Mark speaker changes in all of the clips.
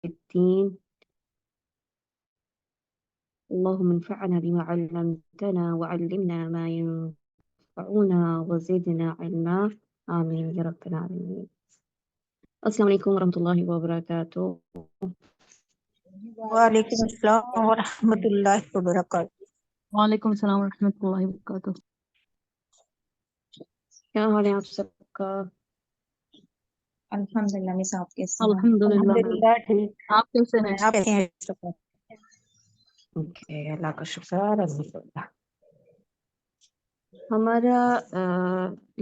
Speaker 1: الدين اللهم انفعنا بما علمتنا وعلمنا ما ينفعنا وزدنا علما آمين يا رب العالمين. السلام عليكم ورحمة الله وبركاته.
Speaker 2: وعلیکم السلام ورحمۃ اللہ وبرکاتہ.
Speaker 3: وعلیکم السلام ورحمۃ اللہ وبرکاتہ.
Speaker 1: کیا حال ہے آپ سب کا؟
Speaker 2: الحمدللہ. مس آپ کیسے ہیں؟
Speaker 3: الحمدللہ.
Speaker 2: الحمدللہ ٹھیک.
Speaker 3: آپ کیسے ہیں؟
Speaker 2: آپ کیسے ہیں؟
Speaker 1: اوکے، اللہ کا شکر الحمدللہ. ہمارا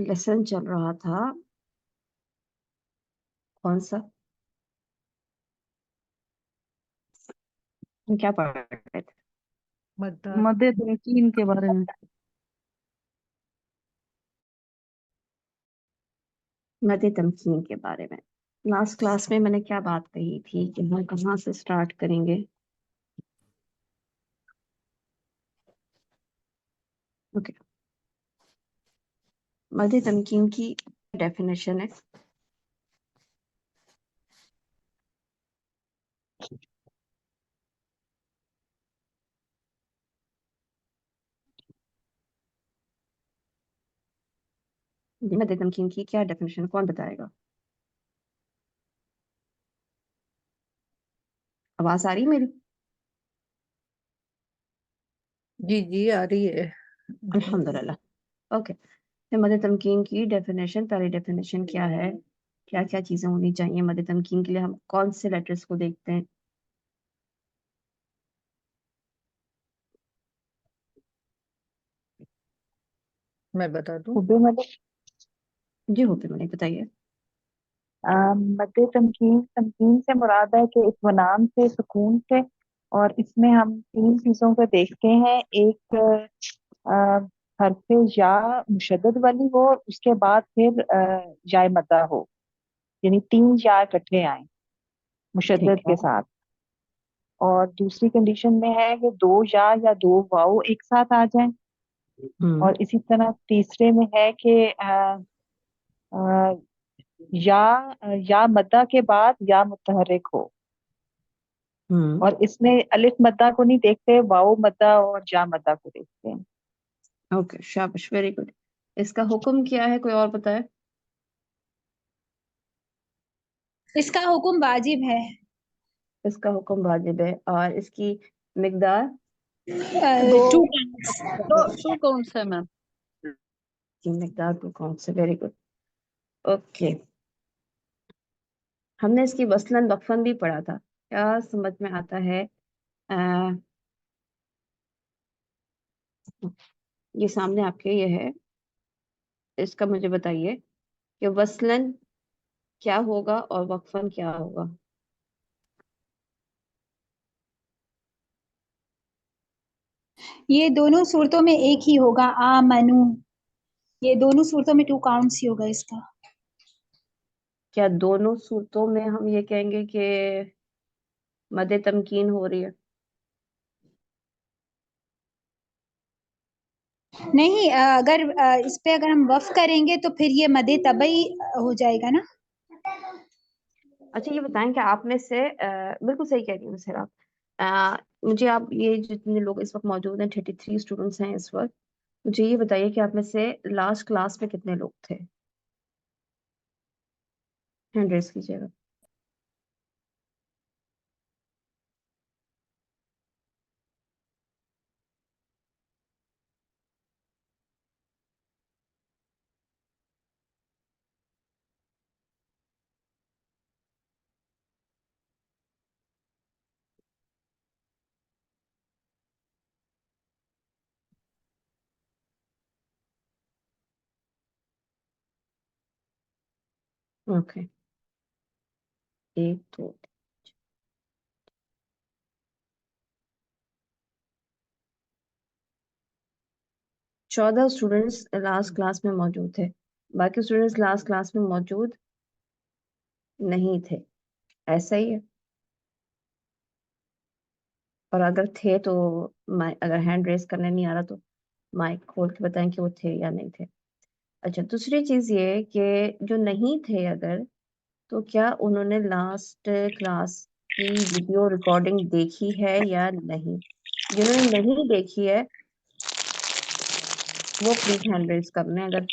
Speaker 1: لیسن چل رہا تھا کون سا؟ ہم کیا پڑھ رہے تھے؟
Speaker 3: مد تمکین کے بارے میں.
Speaker 1: مد تمکین کے بارے میں. لاسٹ کلاس میں نے کیا بات کہی تھی کہ ہم کہاں سے سٹارٹ کریں گے؟ اوکے، مد تمکین کی ڈیفینیشن ہے مد تمکین کی کیا ڈیفینیشن کون بتائے گا؟ آواز آ رہی ہے میری؟
Speaker 4: جی آ رہی ہے.
Speaker 1: الحمدللہ. اوکے، مد تمکین کی ڈیفینیشن. پہلی ڈیفینیشن کیا ہے؟ کیا کیا چیزیں ہونی چاہیے مد تمکین کے لیے؟ ہم کون سے لیٹرز کو دیکھتے ہیں؟
Speaker 4: میں بتا دوں.
Speaker 1: جی ہوتے میں بتائیے.
Speaker 2: مد تمکین سے مراد ہے کہ اطمینان سے، سکون سے، اور اس میں ہم 3 چیزوں کو دیکھتے ہیں. ایک حرف یا مشدد والی ہو، اس کے بعد پھر یا مدہ ہو، یعنی 3 یا اکٹھے آئیں مشدد
Speaker 1: ٹھیک ہے.
Speaker 2: کے ساتھ. اور دوسری کنڈیشن میں ہے کہ 2 یا 2 واؤ ایک ساتھ آ جائیں. اور اسی طرح تیسرے میں ہے کہ یا مدہ کے بعد یا متحرک ہو. اور اس میں الف مدہ کو نہیں دیکھتے، واؤ مدہ اور جا مدہ کو دیکھتے ہیں.
Speaker 1: اوکے، شاباش، ویری گڈ. اس کا حکم کیا ہے؟ کوئی اور بتائے؟
Speaker 5: اس کا حکم واجب ہے.
Speaker 1: اس کا حکم واجب ہے. اور اس کی مقدار
Speaker 5: 2
Speaker 3: تو کون سا میم؟
Speaker 1: کی مقدار 2 کون سے؟ Very good. اوکے، ہم نے اس کی وصلاً وقفاً بھی پڑھا تھا. کیا سمجھ میں آتا ہے؟ یہ سامنے آپ کے یہ ہے، اس کا مجھے بتائیے کہ وصلاً کیا ہوگا اور وقفاً کیا ہوگا؟
Speaker 5: یہ دونوں صورتوں میں ایک ہی ہوگا. آمنو، یہ دونوں صورتوں میں 2 کاؤنٹس ہی ہوگا اس کا.
Speaker 1: کیا دونوں صورتوں میں ہم یہ کہیں گے کہ مد تمکین ہو رہی ہے؟
Speaker 5: نہیں، اگر اس پہ اگر ہم وقف کریں گے تو پھر یہ مد طبعی ہو جائے گا نا.
Speaker 1: اچھا، یہ بتائیں کہ آپ میں سے بالکل صحیح کہہ رہی ہوں سر آپ. مجھے آپ یہ جتنے لوگ اس وقت موجود ہیں 33 اسٹوڈنٹس ہیں اس وقت، مجھے یہ بتائیے کہ آپ میں سے لاسٹ کلاس میں کتنے لوگ تھے؟ ہینڈ ریز کیجیے گا. اوکے، 1 2 14 اسٹوڈنٹس لاسٹ کلاس میں موجود تھے. باقی اسٹوڈنٹس لاسٹ کلاس میں موجود نہیں تھے، ایسا ہی ہے؟ اور اگر تھے تو اگر ہینڈ ریز کرنے نہیں آ رہا تو مائک کھول کے بتائیں کہ وہ تھے یا نہیں تھے. اچھا، دوسری چیز یہ کہ جو نہیں تھے اگر، تو کیا انہوں نے لاسٹ کلاس کی ویڈیو ریکارڈنگ دیکھی ہے یا نہیں. جنہوں نے نہیں دیکھی ہے وہ پلیز ہینڈ ریز کر لیں. اگر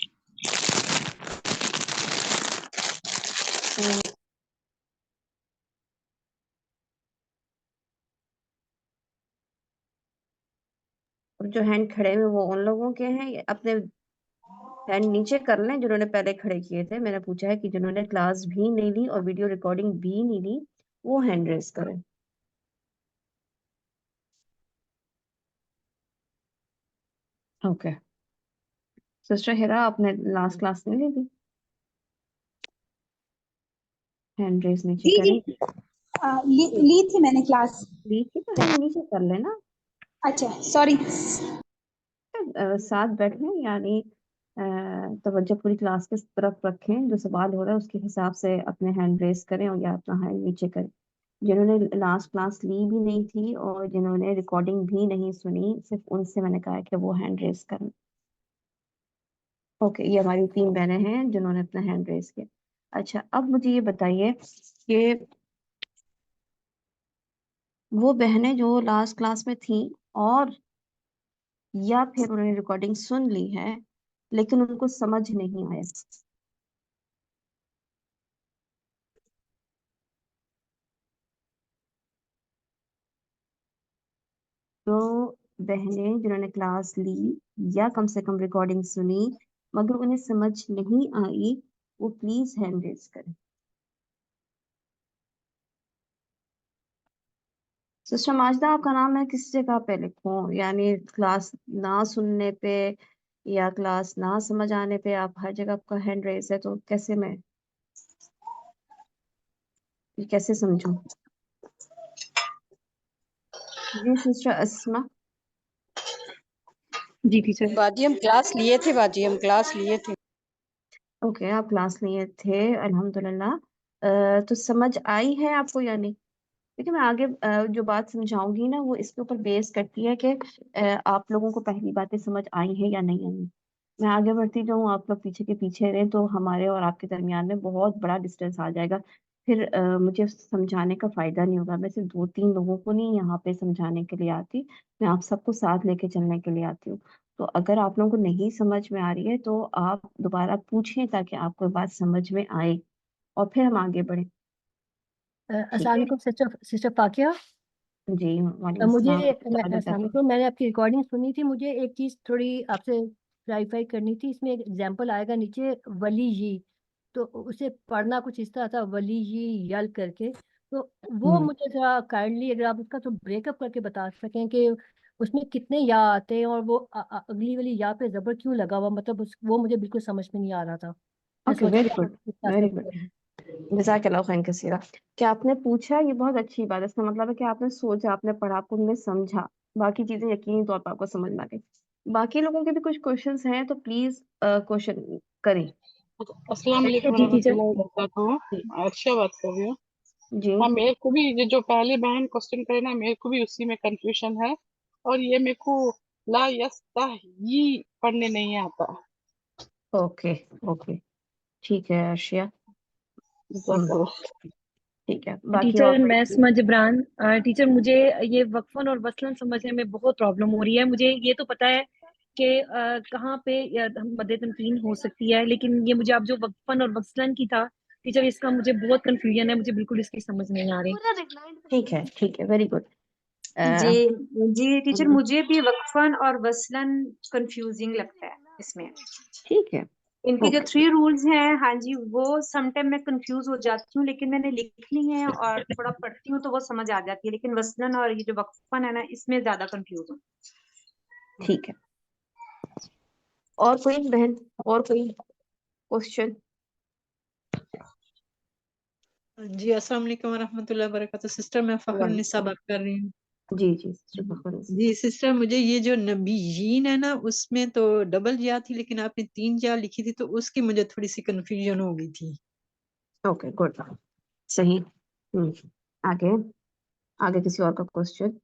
Speaker 1: جو ہینڈ کھڑے ہوئے وہ ان لوگوں کے ہیں. اپنے ہینڈ نیچے کر لیں جنہوں نے پہلے کھڑے کیے تھے. میں نے پوچھا ہے کہ جنہوں نے کلاس بھی نہیں لی اور ویڈیو ریکارڈنگ بھی نہیں لی وہ ہینڈ ریز کریں. اوکے سسٹر ہیرا آپ نے لاسٹ کلاس نہیں لی تھی؟ ہینڈ ریز نیچے
Speaker 5: جی جی
Speaker 1: کریں.
Speaker 5: لی تھی میں نے کلاس.
Speaker 1: لی تھی تو ہینڈ نیچے کر لینا.
Speaker 5: اچھا سوری.
Speaker 1: ساتھ بیٹھیں یعنی توجہ پوری کلاس کی طرف رکھیں. جو سوال ہو رہا ہے اس کے حساب سے اپنے ہینڈ ریز کریں اور یا اپنا ہینڈ نیچے کریں. جنہوں نے لاسٹ کلاس لی بھی نہیں تھی اور جنہوں نے ریکارڈنگ بھی نہیں سنی صرف ان سے میں نے کہا کہ وہ ہینڈ ریز کریں. اوکے یہ ہماری 3 بہنیں ہیں جنہوں نے اپنا ہینڈ ریز کیا. اچھا اب مجھے یہ بتائیے کہ وہ بہنیں جو لاسٹ کلاس میں تھیں اور یا پھر انہوں نے ریکارڈنگ سن لی ہے لیکن ان کو سمجھ نہیں آیا. تو بہنیں جنہوں نے کلاس لی یا کم سے کم ریکارڈنگ سنی مگر انہیں سمجھ نہیں آئی وہ پلیز ہینڈ ریز کریں. سسٹر ماجدہ آپ کا نام ہے کس جگہ پہ لکھوں یعنی کلاس نہ سننے پہ یا کلاس نہ سمجھ آنے پہ آپ ہر جگہ آپ کا ہینڈ ریز ہے تو کیسے میں کیسے سمجھوں؟ جی سسٹر اسما.
Speaker 3: جی ٹیچر.
Speaker 6: باجی ہم کلاس لیے تھے باجی ہم کلاس لیے تھے.
Speaker 1: اوکے آپ کلاس لیے تھے الحمدللہ. تو سمجھ آئی ہے آپ کو یا نہیں؟ دیکھیے میں آگے جو بات سمجھاؤں گی نا وہ اس کے اوپر بیس کرتی ہے کہ آپ لوگوں کو پہلی باتیں سمجھ آئی ہیں یا نہیں آئی. میں آگے بڑھتی جاؤں آپ لوگ پیچھے کے پیچھے رہیں تو ہمارے اور آپ کے درمیان میں بہت بڑا ڈسٹینس آ جائے گا. پھر مجھے سمجھانے کا فائدہ نہیں ہوگا. میں صرف 2-3 لوگوں کو نہیں یہاں پہ سمجھانے کے لیے آتی. میں آپ سب کو ساتھ لے کے چلنے کے لیے آتی ہوں. تو اگر آپ لوگوں کو نہیں سمجھ میں آ رہی ہے تو آپ دوبارہ پوچھیں تاکہ آپ کو بات سمجھ میں آئے اور پھر ہم آگے بڑھیں.
Speaker 7: السلام علیکم سسٹر فاقیہ.
Speaker 1: جی وعلیکم
Speaker 7: مجھے
Speaker 1: السلام.
Speaker 7: السلام علیکم. میں نے آپ کی ریکارڈنگ سنی تھی. مجھے ایک چیز تھوڑی آپ سے کلیریفائی کرنی تھی. اس میں ایک ایگزامپل آئے گا نیچے ولی جی تو اسے پڑھنا کچھ اس طرح تھا ولی جی یل کر کے. تو وہ مجھے ذرا کائنڈلی اگر آپ اس کا تو بریک اپ کر کے بتا سکیں کہ اس میں کتنے یا آتے ہیں اور وہ اگلی والی یا پہ زبر کیوں لگا ہوا. مطلب وہ مجھے بالکل سمجھ میں نہیں آ رہا تھا. میں
Speaker 1: اوکے
Speaker 7: سوچ
Speaker 1: ویری
Speaker 7: رہی
Speaker 1: گڈ
Speaker 7: تھی آپ
Speaker 1: ویری گڈ. جزاک اللہ خیر کثیرہ. کیا آپ نے پوچھا یہ بہت اچھی بات ہے. اس کا مطلب ہے کہ آپ نے سوچا آپ نے پڑھا آپ کو نے سمجھا. باقی چیزیں یقینی طور پر آپ کو سمجھ میں آ گئی. باقی لوگوں کے بھی کچھ کوشچنس ہیں تو پلیز کوشچن کریں.
Speaker 8: السلام علیکم
Speaker 7: جی
Speaker 8: ورحمۃ
Speaker 7: ٹیچر.
Speaker 8: اللہ وبرکاتہ. عائشہ بات کر رہی ہوں.
Speaker 1: جی
Speaker 8: ہاں میرے کو بھی یہ جو پہلی بہن کوشچن کرے نا میرے کو بھی اسی میں کنفیوژن ہے اور یہ میرے کو لا یستحیی پڑھنے نہیں آتا.
Speaker 1: اوکے اوکے ٹھیک ہے ارشیا.
Speaker 8: جزاک اللہ.
Speaker 1: ٹھیک ہے باقی
Speaker 3: ٹیچر
Speaker 1: اور
Speaker 3: میں اسما جبران. ٹیچر مجھے یہ وقفن اور وصلن سمجھنے میں بہت پرابلم ہو رہی ہے. مجھے یہ تو پتا ہے کہ کہاں پہ مد تمکین ہو سکتی ہے لیکن یہ مجھے اب جو وقفن اور وصلن کی تھا ٹیچر اس کا مجھے بہت کنفیوژن ہے. مجھے بالکل اس کی سمجھ نہیں آ رہی.
Speaker 1: ٹھیک ہے ویری گڈ.
Speaker 9: جی جی ٹیچر مجھے بھی وقفن اور وصلن کنفیوزنگ لگتا ہے اس میں.
Speaker 1: ٹھیک ہے
Speaker 9: ان کے جو
Speaker 1: اوکے
Speaker 9: 3 رولز ہیں ہاں جی وہ سم ٹائم میں کنفیوز ہو جاتی ہوں لیکن میں نے لکھ لی ہیں اور تھوڑا پڑھتی ہوں تو وہ سمجھ آ جاتی ہے لیکن وصلن اور یہ جو وقفن ہے نا اس میں زیادہ کنفیوز ہوں.
Speaker 1: ٹھیک ہے. اور کوئی بہن اور کوئی کوشچن؟
Speaker 4: جی السلام علیکم ورحمۃ اللہ وبرکاتہ. سسٹر میں فخر النساء بات کر رہی ہوں.
Speaker 1: جی جی
Speaker 4: جی سسٹر مجھے یہ جو نبیین ہے نا اس میں تو ڈبل یا تھی لیکن آپ نے 3 یا لکھی تھی تو اس کی مجھے تھوڑی سی کنفیوژن ہو گئی تھی.
Speaker 1: اوکے گڈ صحیح. آگے آگے کسی اور کا کوشچن؟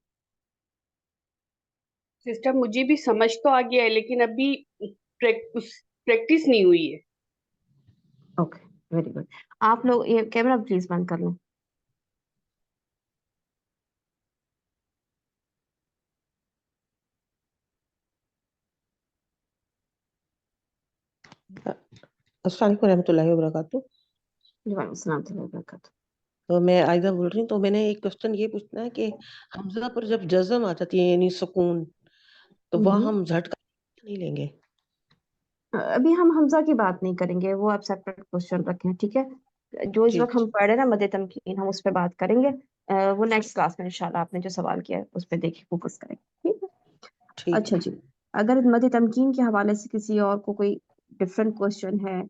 Speaker 10: سسٹر مجھے بھی سمجھ تو آ گیا ہے لیکن ابھی پریکٹس نہیں ہوئی ہے.
Speaker 1: Okay very good. آپ لوگ یہ کیمرہ پلیز بند کر لیں.
Speaker 11: अस्सलाम वालेकुम रहमतुल्लाहि व बरकातुहू।
Speaker 1: वालेकुम अस्सलाम व बरकातुहू।
Speaker 11: तो मैं आयदा बोल रही हूँ। तो मैंने एक क्वेश्चन ये पूछना है कि हमजा पर जब जज़म आ जाती है यानी सुकून, तो वह हम झटका नहीं लेंगे?
Speaker 1: अभी हम हमजा की बात नहीं करेंगे, वो आप सेपरेट क्वेश्चन रखें, ठीक है। जो इस
Speaker 11: जी
Speaker 1: वक्त हम पढ़ रहे हैं ना मद तमकीन, हम उस पर बात करेंगे। वो नेक्स्ट क्लास में इंशाल्लाह आपने जो सवाल किया है उस पर देखिए, फोकस करेंगे, ठीक है।
Speaker 11: ठीक
Speaker 1: अच्छा जी, अगर मद तमकीन के हवाले से किसी और को कोई डिफरेंट क्वेश्चन है,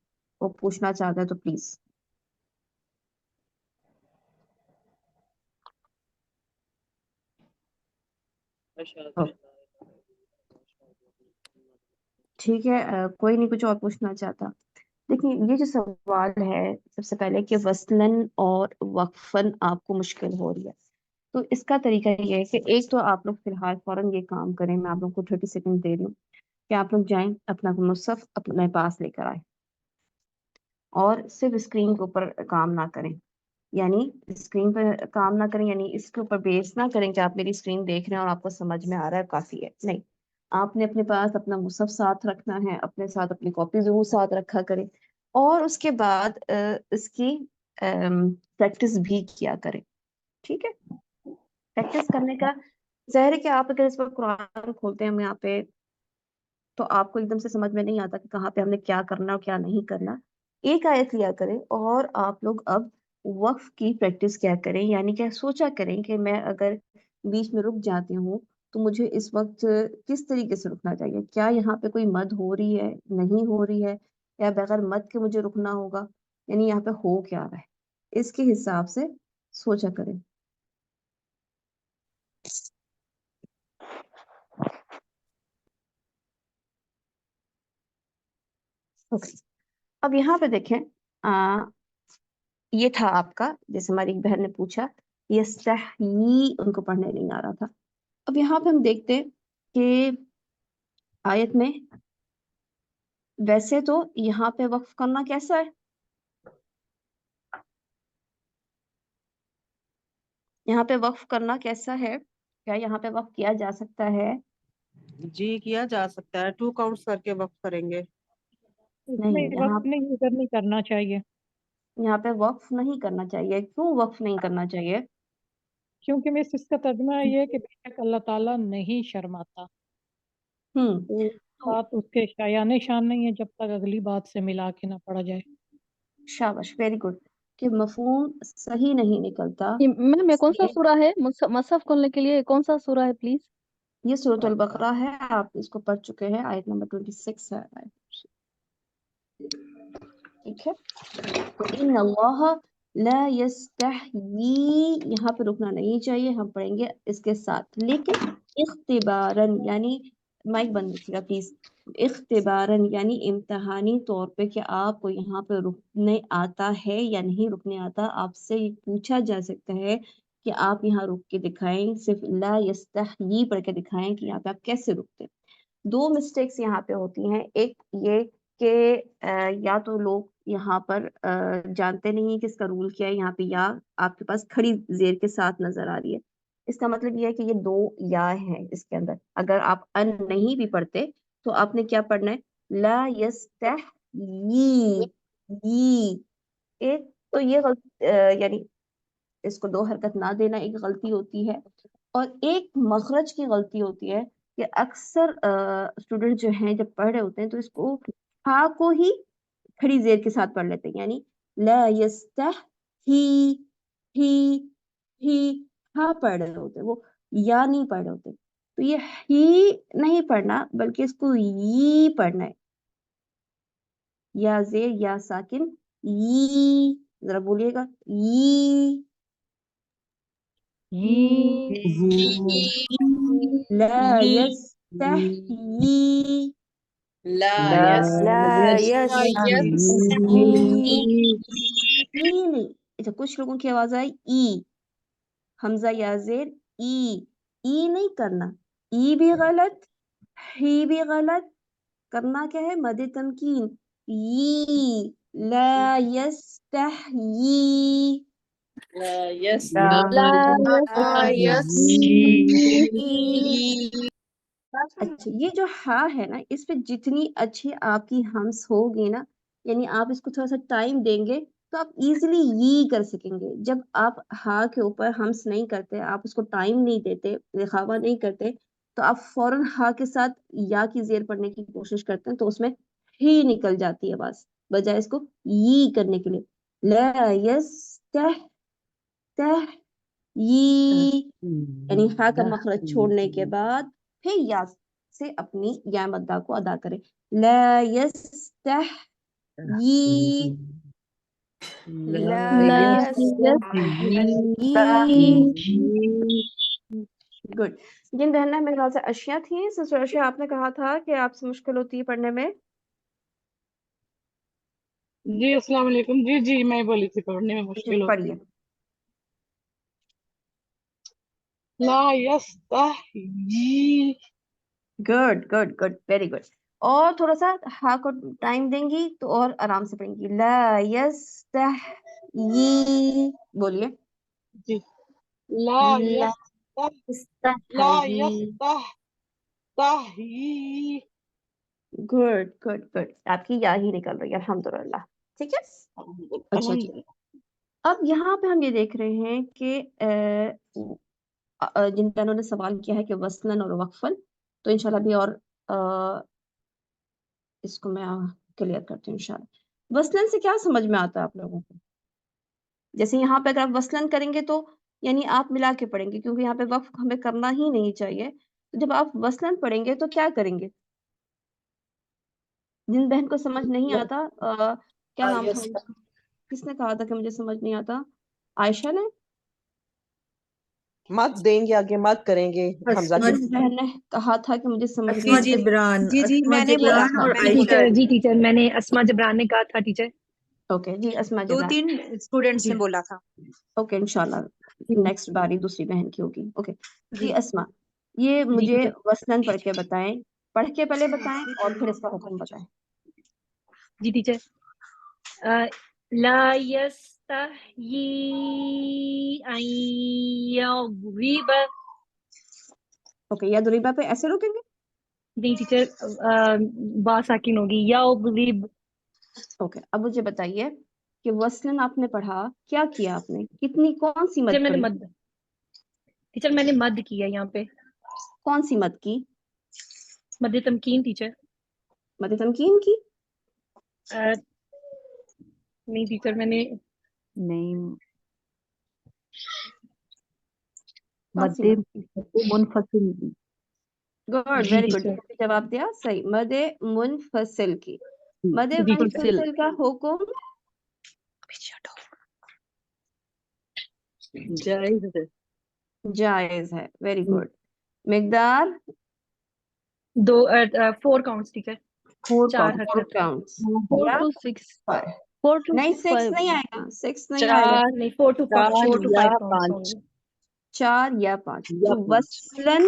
Speaker 1: वो पूछना चाहता है तो प्लीज। ठीक है, कोई नहीं कुछ और पूछना चाहता। देखिए, ये जो सवाल है, सबसे पहले कि वसलन और वक्फन आपको मुश्किल हो रही है, तो इसका तरीका ये है कि एक तो आप लोग फिलहाल फौरन ये काम करें, मैं आप लोग को 30 सेकंड दे रही हूँ कि आप लोग जाएं, अपना मुसहफ अपने पास लेकर आए और सिर्फ स्क्रीन के ऊपर काम ना करें। यानी स्क्रीन पर काम ना करें, यानी इसके ऊपर बेस ना करें कि आप मेरी स्क्रीन देख रहे हैं और आपको समझ में आ रहा है, काफी है, नहीं। आपने अपने पास अपना मुसहफ साथ रखना है, अपने साथ अपनी कॉपी जरूर साथ रखा करें, और उसके बाद इसकी प्रैक्टिस भी किया करें, ठीक है। प्रैक्टिस करने का ज़ाहिर है कि आप अगर इस वक्त कुरान खोलते हैं हम यहाँ पे, तो आपको एकदम से समझ में नहीं आता कि कहाँ पे हमने क्या करना और क्या नहीं करना। एक आयत लिया करें और आप लोग अब वक्फ की प्रैक्टिस क्या करें, यानी क्या सोचा करें कि मैं अगर बीच में रुक जाती हूँ तो मुझे इस वक्त किस तरीके से रुकना चाहिए, क्या यहाँ पे कोई मद हो रही है, नहीं हो रही है, या बगैर मद के मुझे रुकना होगा, यानी यहाँ पे हो क्या रहा है, इसके हिसाब से सोचा करें। ओके, अब यहाँ पे देखें, ये था आपका, जैसे हमारी एक बहन ने पूछा, यस्तही उनको पढ़ने नहीं आ रहा था। अब यहाँ पे हम देखते हैं कि आयत में वैसे तो यहाँ पे वक्फ करना कैसा है, यहाँ पे वक्फ करना कैसा है, क्या यहाँ पे वक्फ किया जा सकता है?
Speaker 6: जी किया जा सकता है, 2 काउंट्स करके वक्त करेंगे।
Speaker 1: नहीं,
Speaker 12: इसमें
Speaker 1: यहाँ
Speaker 12: वक्त नहीं इधर नहीं करना चाहिए,
Speaker 1: यहाँ पे वक्फ नहीं करना चाहिए। क्यों वक्फ नहीं करना चाहिए?
Speaker 12: क्योंकि मिस इसका तर्जुमा ये है कि बेशक अल्लाह ताला नहीं शर्माता, तो
Speaker 1: तो
Speaker 12: बात उसके शायाने शान नहीं है जब तक अगली बात से मिला के ना पढ़ा जाए।
Speaker 1: शाबाश, वेरी गुड, कि मफहूम सही नहीं निकलता।
Speaker 13: मैम ये कौन सा
Speaker 1: ये
Speaker 13: सूरा है? मसहफ खोलने के लिए कौन सा सूरा है प्लीज?
Speaker 1: ये सूरत अल बकरा है, आप इसको पढ़ चुके हैं, आयत नंबर 26 है, ठीक है। तो इन अल्लाह ला यस्तही, यहाँ पे रुकना नहीं चाहिए, हम पढ़ेंगे इसके साथ, लेकिन इख्तिबारन, यानी माइक बंद रखिएगा प्लीज, इख्तिबारन यानी इम्तहानी तौर पे कि आपको यहाँ पे रुकने आता है या नहीं रुकने आता, आपसे पूछा जा सकता है कि आप यहाँ रुक के दिखाएं, सिर्फ ला यस्तही पढ़ के दिखाएं कि यहाँ पे आप कैसे रुकते हैं। दो मिस्टेक्स यहाँ पे होती हैं, एक ये कि या तो लोग यहाँ पर जानते नहीं है कि इसका रूल क्या है, यहाँ पे या आपके पास खड़ी जेर के साथ नजर आ रही है, इसका मतलब ये है कि ये दो या है इसके अंदर। अगर आप अन नहीं भी पढ़ते तो आपने क्या पढ़ना है, ला यस्तही, एक तो ये गलती, यानी इसको दो हरकत ना देना एक गलती होती है, और एक मखरज की गलती होती है कि अक्सर स्टूडेंट जो हैं जब पढ़ रहे होते हैं तो इसको हा को ही खड़ी जेर के साथ पढ़ लेते हैं, यानी ला यस्तह ही ही हा पढ़ रहे होते हैं, वो या नहीं पढ़ रहे होते। तो ये ही नहीं पढ़ना बल्कि इसको ये पढ़ना है, या जेर या साकिन, ये जरा बोलिएगा, ये لا يستحيي
Speaker 10: لا
Speaker 6: لا
Speaker 10: يستحيي
Speaker 1: ई नहीं। अच्छा, कुछ लोगों की आवाज आई ई, हमजा या जेर ई नहीं करना, ई भी गलत, ही भी गलत, करना क्या है, मद तमकीन, ई ला यस्तहयी,
Speaker 6: यस
Speaker 13: ला
Speaker 10: لا
Speaker 13: यस्तही
Speaker 10: يستحيي
Speaker 1: اچھا یہ جو ہا ہے نا اس پہ جتنی اچھی آپ کی ہمس ہوگی نا یعنی آپ اس کو تھوڑا سا ٹائم دیں گے تو آپ ایزیلی یہ کر سکیں گے. جب آپ ہا کے اوپر ہمس نہیں کرتے آپ اس کو ٹائم نہیں دیتے دکھاوا نہیں کرتے تو آپ فوراً ہا کے ساتھ یا کی زیر پڑھنے کی کوشش کرتے ہیں تو اس میں ہی نکل جاتی ہے بس بجائے اس کو یہ کرنے کے لیے لا یس تہ یعنی ہا کا مخرج چھوڑنے کے بعد پھر یا سے اپنی یا مدہ کو ادا کرے لا یستحیی
Speaker 14: لا
Speaker 1: گڈ. جن بہنیں میرے خیال سے اشیاء تھیں سسٹر اشیاء آپ نے کہا تھا کہ آپ سے مشکل ہوتی ہے پڑھنے میں.
Speaker 8: جی السلام علیکم. جی جی میں بولی تھی پڑھنے میں مشکل ہوتی
Speaker 1: پڑھیے.
Speaker 8: لا یستحیی.
Speaker 1: Good good good very good. اور تھوڑا سا ہا کو ٹائم دیں گی تو اور آرام سے پڑھیں گی. لا یستحیی بولیے.
Speaker 8: جی لا یستحیی.
Speaker 1: Good good good. آپ کی یا ہی نکل رہی ہے الحمدللہ. ٹھیک ہے. اچھا جی. اب یہاں پہ ہم یہ دیکھ رہے ہیں کہ جن بہنوں نے سوال کیا ہے کہ وصلاً اور وقفاً تو انشاءاللہ بھی اور اس کو میں کلیئر کرتی ہوں انشاءاللہ. وصلاً سے کیا سمجھ میں آتا ہے آپ لوگوں کو؟ جیسے یہاں پہ اگر آپ وصلاً کریں گے تو یعنی آپ ملا کے پڑھیں گے کیونکہ یہاں پہ وقف ہمیں کرنا ہی نہیں چاہیے. تو جب آپ وصلاً پڑھیں گے تو کیا کریں گے؟ جن بہن کو سمجھ نہیں آتا کیا نام تھا اس کا؟ کس نے کہا تھا کہ مجھے سمجھ نہیں آتا؟ عائشہ نے.
Speaker 11: مت دیں گے آگے مت کریں گے حمزہ کی.
Speaker 1: بہن نے کہا تھا کہ مجھے سمجھ
Speaker 14: اسما
Speaker 1: نہیں آتا.
Speaker 14: جبران
Speaker 2: جی جی
Speaker 14: اسما
Speaker 2: میں نے بولا
Speaker 14: جبران
Speaker 2: تھا
Speaker 14: اور
Speaker 2: میں نے
Speaker 14: عائشہ.
Speaker 2: بولا
Speaker 3: جی ٹیچر میں نے اسما جبران نے کہا تھا ٹیچر.
Speaker 1: اوکے جی اسما
Speaker 2: دو
Speaker 1: جبران.
Speaker 2: تین اسٹوڈینٹس نے بولا تھا.
Speaker 1: اوکے انشاءاللہ نیکسٹ باری دوسری بہن کی ہوگی. اوکے جی اسما یہ
Speaker 3: جی
Speaker 1: مجھے
Speaker 3: ٹیچر.
Speaker 1: وصلاً پڑھ کے بتائیں. پڑھ کے پہلے بتائیں اور پھر اس کا حکم بتائیں.
Speaker 3: جی ٹیچر. لا یستحیی ان یضرب.
Speaker 1: اوکے یا دریبا پہ ایسے روکیں گے؟
Speaker 3: نہیں ٹیچر با ساکن ہوگی یضرب.
Speaker 1: اوکے اب مجھے بتائیے کہ وصلاً آپ نے پڑھا کیا کیا آپ نے کتنی کون سی
Speaker 3: ٹیچر
Speaker 1: مد
Speaker 3: میں نے
Speaker 1: پڑھی؟
Speaker 3: مد ٹیچر میں نے مد کیا یہاں پہ.
Speaker 1: کون سی مد کی؟
Speaker 3: مد تمکین ٹیچر.
Speaker 1: مد تمکین کی؟
Speaker 3: نہیں ٹیچر میں نے
Speaker 2: نہیں
Speaker 1: کون سی
Speaker 2: مد
Speaker 1: مد کی؟
Speaker 2: منفصل.
Speaker 1: گڈ
Speaker 3: جی
Speaker 1: ویری گڈ.
Speaker 3: ٹیچر.
Speaker 1: جواب دیا صحیح. مد منفصل کی. مد
Speaker 3: جی ٹیچر.
Speaker 1: منفصل کا حکم
Speaker 6: جائز ہے.
Speaker 1: جائز ہے. Very good. مقدار
Speaker 3: 4 کاؤنٹس ٹیچر.
Speaker 1: 4
Speaker 3: 4 حرکت.
Speaker 1: کاؤنٹس
Speaker 13: 4
Speaker 1: یا
Speaker 13: to 6
Speaker 1: 5
Speaker 13: 4 to
Speaker 1: نہیں 6
Speaker 13: 5
Speaker 1: نہیں آئے گا. 6 نہیں آئے گا.
Speaker 3: نہیں 4 to 5
Speaker 6: 4 یا
Speaker 3: 5 کاؤنٹس ہوں
Speaker 6: 5
Speaker 3: گے.
Speaker 1: 4 یا 5.
Speaker 6: یا
Speaker 1: تو
Speaker 6: 5.
Speaker 1: وصلاً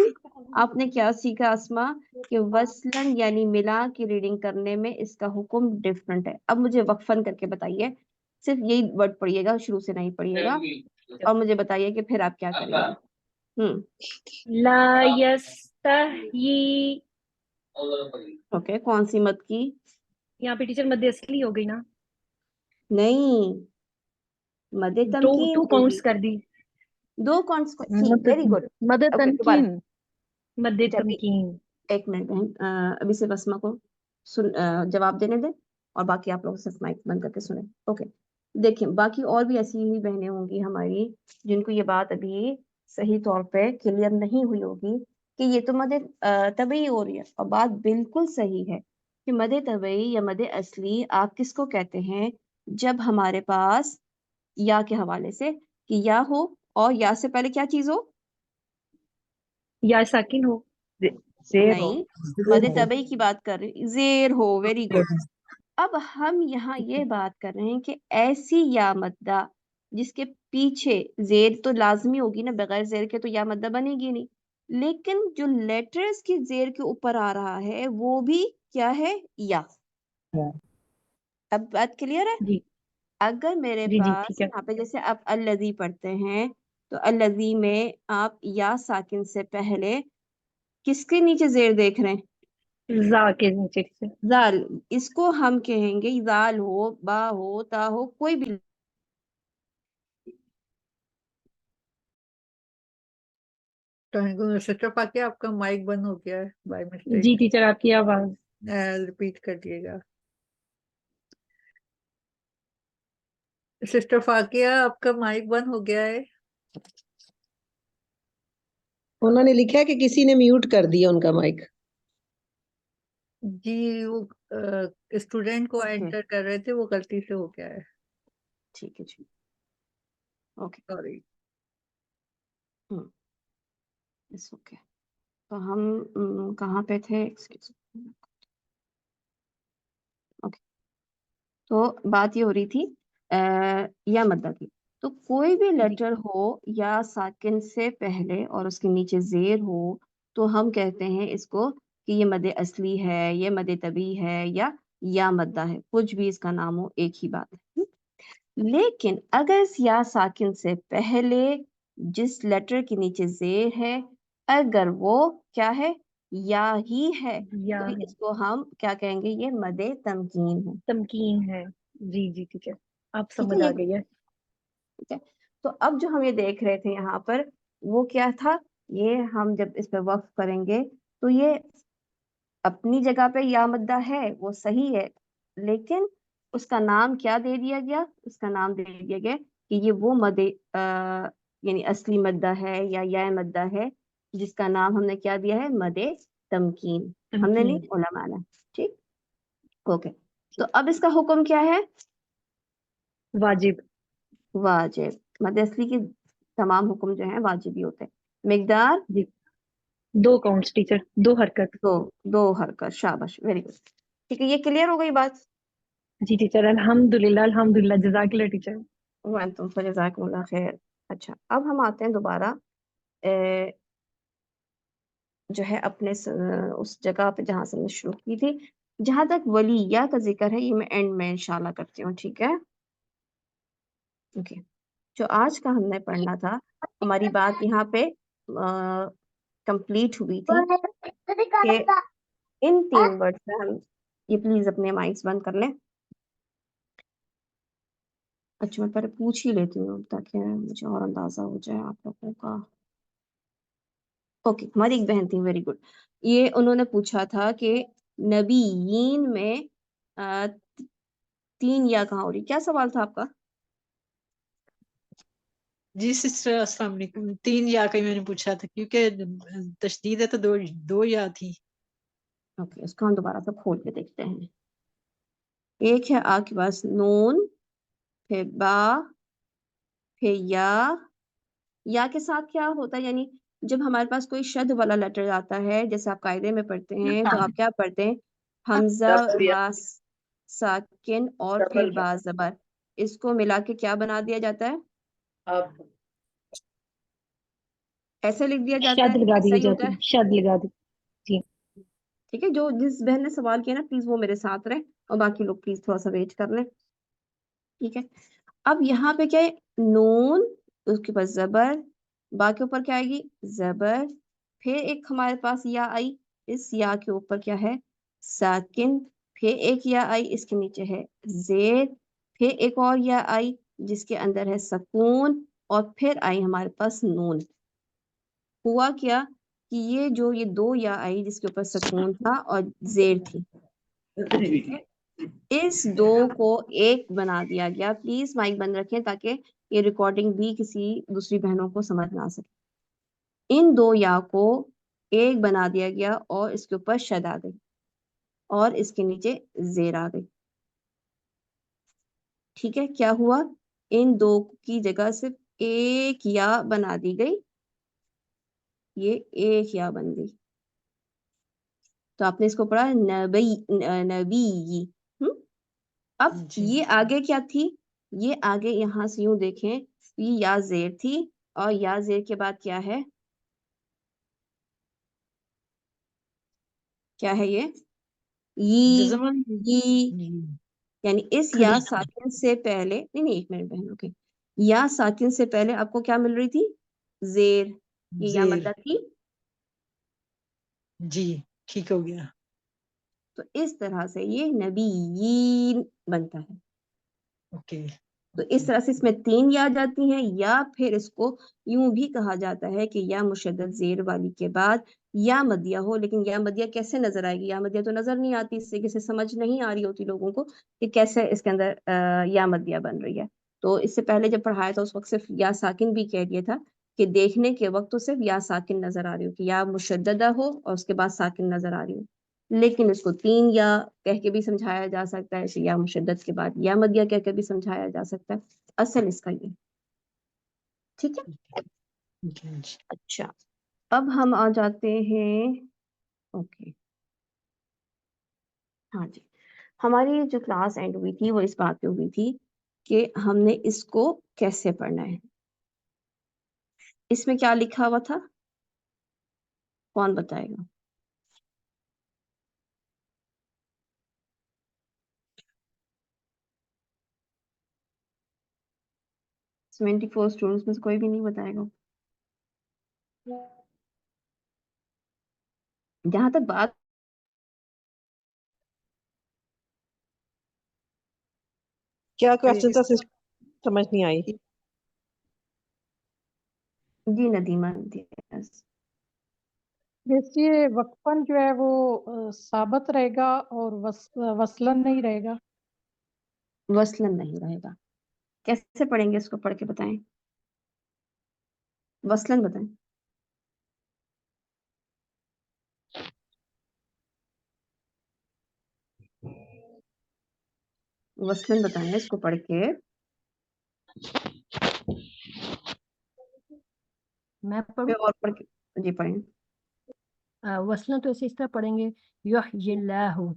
Speaker 1: آپ نے کیا سیکھا اسما کہ وصلاً یعنی ملا کی ریڈنگ کرنے میں اس کا حکم ڈفرنٹ ہے. اب مجھے وقفاً کر کے بتائیے. صرف یہی ورڈ پڑھیے گا شروع سے نہیں پڑھیے گا اور مجھے بتائیے کہ پھر آپ کیا کریں گے.
Speaker 3: لا یستحیی.
Speaker 1: اوکے کون سی مد کی؟
Speaker 3: یہاں پہ ٹیچر مد اصلی ہو گئی نا.
Speaker 1: نہیں مد
Speaker 3: 2
Speaker 1: تمکین ہوگی.
Speaker 3: کاؤنٹس کر دی.
Speaker 1: 2 کاؤنٹس کی. Very good.
Speaker 13: مد
Speaker 1: اوکے دوبارہ.
Speaker 13: تنکین.
Speaker 3: مد
Speaker 1: اچھا ابھی
Speaker 3: تمکین.
Speaker 1: ایک منٹ بہن ابھی سے بسمہ کو جواب دینے دیں اور باقی آپ لوگ صرف مائک بند کر کے سنیں. اوکے دیکھیں باقی اور بھی ایسی ہی بہنیں ہوں گی ہماری جن کو یہ بات ابھی صحیح طور پہ کلیئر نہیں ہوئی ہوگی کہ یہ تو مد طبعی ہو رہی ہے اور بات بالکل صحیح ہے کہ مد طبعی یا مد اصلی آپ کس کو کہتے ہیں جب ہمارے پاس یا کے حوالے سے کہ یا ہو اور یا سے پہلے کیا چیز ہو؟
Speaker 3: یا ساکن ہو.
Speaker 2: زیر ہو.
Speaker 1: نہیں مد طبعی کی بات کر رہی. زیر ہو. Very good. اب ہم یہاں یہ بات کر رہے ہیں کہ ایسی یا مدہ جس کے پیچھے زیر تو لازمی ہوگی نا. بغیر زیر کے تو یا مدہ بنے گی نہیں. لیکن جو لیٹرز کی زیر کے اوپر آ رہا ہے وہ بھی کیا ہے؟ یا. اب بات کلیئر ہے.
Speaker 3: جی
Speaker 1: اگر میرے
Speaker 3: جی جی
Speaker 1: پاس
Speaker 3: ٹھیک ہے.
Speaker 1: یہاں پہ جیسے آپ الذی پڑھتے ہیں تو الذی میں آپ یا ساکن سے پہلے کس کے نیچے زیر دیکھ رہے ہیں؟
Speaker 3: زا کے نیچے ٹیچر.
Speaker 1: زال. اس کو ہم کہیں گے زال ہو، با ہو، تا ہو، کوئی بھی.
Speaker 4: سسٹر فاقیہ آپ کا مائک بند ہو گیا ہے بائی مسٹیک.
Speaker 3: جی ٹیچر آپ کی آواز.
Speaker 4: ریپیٹ کر دیے گا. سسٹر فاقیہ آپ کا مائک بند ہو گیا ہے.
Speaker 11: انہوں نے لکھا ہے کہ کسی نے میوٹ کر دیا ان کا مائک.
Speaker 4: جی وہ اسٹوڈینٹ کو
Speaker 1: اوکے
Speaker 4: انٹر کر رہے تھے، وہ غلطی سے ہو گیا ہے.
Speaker 1: ٹھیک ہے جی. اوکے.
Speaker 4: سوری.
Speaker 1: اوکے. تو ہم کہاں پہ تھے؟ اوکے. تو بات یہ ہو رہی تھی یا مدہ کی. تو کوئی بھی لیٹر ہو یا ساکن سے پہلے اور اس کے نیچے زیر ہو تو ہم کہتے ہیں اس کو کہ یہ مد اصلی ہے، یہ مد طبیعی ہے، یا مدہ ہے. کچھ بھی اس کا نام ہو، ایک ہی بات ہے. لیکن اگر یا ساکن سے پہلے جس لیٹر کے نیچے زیر ہے اگر وہ کیا ہے، یا ہی ہے،
Speaker 3: یا
Speaker 1: تو اس کو ہم کیا کہیں گے؟ یہ مد تمکین ہے.
Speaker 3: تمکین ہے. جی جی ٹیچر آپ
Speaker 1: ٹھیک
Speaker 3: سمجھ
Speaker 1: ہے
Speaker 3: آ
Speaker 1: یہ
Speaker 3: گئی ہے.
Speaker 1: ٹھیک ہے. تو اب جو ہم یہ دیکھ رہے تھے یہاں پر وہ کیا تھا؟ یہ ہم جب اس پہ وقف کریں گے تو یہ اپنی جگہ پہ یا مدہ ہے، وہ صحیح ہے، لیکن اس کا نام کیا دے دیا گیا؟ اس کا نام دے دیا گیا کہ یہ وہ مد یعنی اصلی مدہ ہے یا مدہ ہے جس کا نام ہم نے کیا دیا ہے؟ مد تمکین. ہم نے نہیں،
Speaker 3: تمکین.
Speaker 1: علماء نے. ٹھیک. اوکے. تو اب اس کا حکم کیا ہے؟
Speaker 3: واجب.
Speaker 1: واجب. مد اصلی کے تمام حکم جو ہیں واجبی ہوتے ہیں. مقدار
Speaker 3: جی 2 کاؤنٹس ٹیچر، 2 حرکت.
Speaker 1: دو حرکت. شاباش، ویری گڈ. ٹھیک ہے، یہ کلیئر ہو گئی بات؟
Speaker 3: جی ٹیچر الحمدللہ الحمدللہ جزاک اللہ ٹیچر.
Speaker 1: وانتم فجزاکم اللہ خیر. اچھا اب ہم آتے ہیں دوبارہ جو ہے اپنے اس جگہ پہ جہاں سے ہم نے شروع کی تھی. جہاں تک ولیہ کا ذکر ہے یہ میں اینڈ میں انشاءاللہ کرتی ہوں. ٹھیک ہے. اوکے. جو آج کا ہم نے پڑھنا تھا، ہماری بات یہاں پہ کمپلیٹ ہوئی تھی کہ ان 3 ورڈ سے ہم یہ پلیز اپنے مائکس بند کر لیں. اچھا میں پہلے پوچھ ہی لیتی ہوں تاکہ مجھے اور اندازہ ہو جائے آپ لوگوں کا. اوکے. ہماری ایک بہن تھی، ویری گڈ. یہ انہوں نے پوچھا تھا کہ نبیین میں 3 یا کہاں ہو رہی؟ کیا سوال تھا آپ کا؟
Speaker 4: جی سسٹر السلام علیکم. 3 یا کا میں نے پوچھا تھا کیونکہ تشدید ہے تو 2 یا تھی.
Speaker 1: اوکے. اس کو ہم دوبارہ سے کھول کے دیکھتے ہیں. ایک ہے آپ کے پاس نون، پھر با، پھر یا کے ساتھ کیا ہوتا ہے؟ یعنی جب ہمارے پاس کوئی شد والا لیٹر آتا ہے جیسے آپ قاعدے میں پڑھتے ہیں تو آپ کیا پڑھتے ہیں؟ حمزہ با ساکن اور پھر با زبر، اس کو ملا کے کیا بنا دیا جاتا ہے؟ ایسے لکھ دیا جاتا
Speaker 3: شد
Speaker 1: ہے.
Speaker 3: لگا دی
Speaker 1: صحیح ہوتا
Speaker 3: جاتی
Speaker 1: ہے.
Speaker 3: ہے، شد لگا دی. جی
Speaker 1: ٹھیک ہے. جو جس بہن نے سوال کیا نا پلیز وہ میرے ساتھ رہے اور باقی لوگ پلیز تھوڑا سا ویٹ کر لیں. ٹھیک ہے. اب یہاں پہ کیا ہے؟ نون، اس کے پاس زبر، با کے اوپر کیا آئے گی؟ زبر. پھر ایک ہمارے پاس یا آئی، اس یا کے اوپر کیا ہے؟ ساکن. پھر ایک یا آئی، اس کے نیچے ہے زیر. پھر ایک اور یا آئی جس کے اندر ہے سکون، اور پھر آئی ہمارے پاس نون. ہوا کیا کہ یہ 2 یا آئی جس کے اوپر سکون تھا اور زیر تھی، اس 2 کو ایک بنا دیا گیا. پلیز مائک بند رکھیں تاکہ یہ ریکارڈنگ بھی کسی دوسری بہنوں کو سمجھ نہ سکے. ان 2 یا کو ایک بنا دیا گیا اور اس کے اوپر شد آ گئی اور اس کے نیچے زیر آ گئی. ٹھیک ہے. کیا ہوا؟ ان 2 کی جگہ صرف ایک یا بنا دی گئی، یہ ایک یا بن گئی. تو آپ نے اس کو پڑھا نبی. اب یہ آگے کیا تھی؟ یہ آگے یہاں سے یوں دیکھیں یہ یا زیر تھی اور یا زیر کے بعد کیا ہے؟ کیا ہے یہ؟ یعنی اس یا ساکن سے پہلے نہیں 1 منٹ بہن اوکے. یا ساکن سے پہلے آپ کو کیا مل رہی تھی؟ زیر. یہ یا مدہ تھی.
Speaker 4: जी ठीक हो गया।
Speaker 1: तो इस तरह से ये नबीयीन बनता है।
Speaker 4: ओके
Speaker 1: तो इस तरह से इसमें 3 या जाती हैं, या फिर इसको यूं भी कहा जाता है कि या मुशद्दद जेर वाली के बाद या मदिया हो। लेकिन या मदिया कैसे नजर आएगी? या मदिया तो नजर नहीं आती, इससे किसी समझ नहीं आ रही होती लोगों को कि कैसे इसके अंदर या मदिया बन रही है। तो इससे पहले जब पढ़ाया था उस वक्त सिर्फ या साकिन भी कह दिया था कि देखने के वक्त तो सिर्फ या साकिन नजर आ रही हो, कि या मुशद्ददा हो और उसके बाद साकिन नजर आ रही हो। लेकिन इसको 3 या कह के भी समझाया जा सकता है, इसे या मुशद्दद के बाद या मदिया कह के भी समझाया जा सकता है। असल इसका ये, ठीक है। अच्छा, अब हम आ जाते हैं, ओके, हाँ जी, हमारी जो क्लास एंड हुई थी वो इस बात पे हुई थी कि हमने इसको कैसे पढ़ना है। इसमें क्या लिखा हुआ था, कौन बताएगा? इस 24 स्टूडेंट्स में से कोई भी नहीं बताएगा? जहां तक बात,
Speaker 14: क्या क्वेश्चन था सिस्टर, समझ नहीं आई।
Speaker 1: जी नदीमा, yes।
Speaker 12: देखिए वक्फन जो है वो साबित रहेगा और वसलन नहीं रहेगा।
Speaker 1: वसलन नहीं रहेगा, कैसे पढ़ेंगे इसको? पढ़ के बताएं, वसलन बताएं। वसलन बताएं इसको पढ़ के।
Speaker 7: मैं पढ़ूं?
Speaker 1: और पढ़ के जी पढ़ें।
Speaker 7: वसलन तो ऐसे इस तरह पढ़ेंगे युहयिल्लाहु,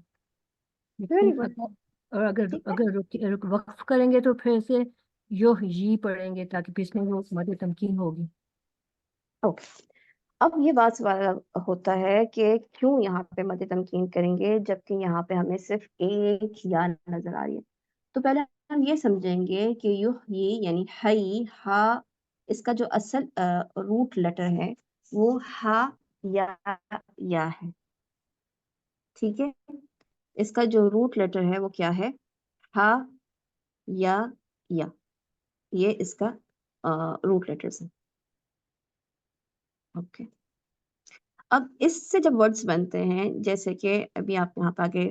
Speaker 1: वेरी
Speaker 7: लेकिन
Speaker 1: गुड,
Speaker 7: और अगर
Speaker 1: ठीक है।
Speaker 7: अगर वक्फ करेंगे तो फिर से युहयी पढ़ेंगे, ताकि फिर इसमें वो मद तमकीन होगी।
Speaker 1: ओके, अब ये बात सवाल होता है कि क्यों यहाँ पे मद तमकीन करेंगे जबकि यहाँ पे हमें सिर्फ एक या नजर आ रही है। तो पहले हम ये समझेंगे कि ये यानी हई हा, इसका जो असल रूट लेटर है वो हा या है, ठीक है। इसका जो रूट लेटर है वो क्या है? हा या ये इसका रूट लेटर्स है। ओके, अब इससे जब वर्ड्स बनते हैं, जैसे कि अभी आप यहाँ पे आगे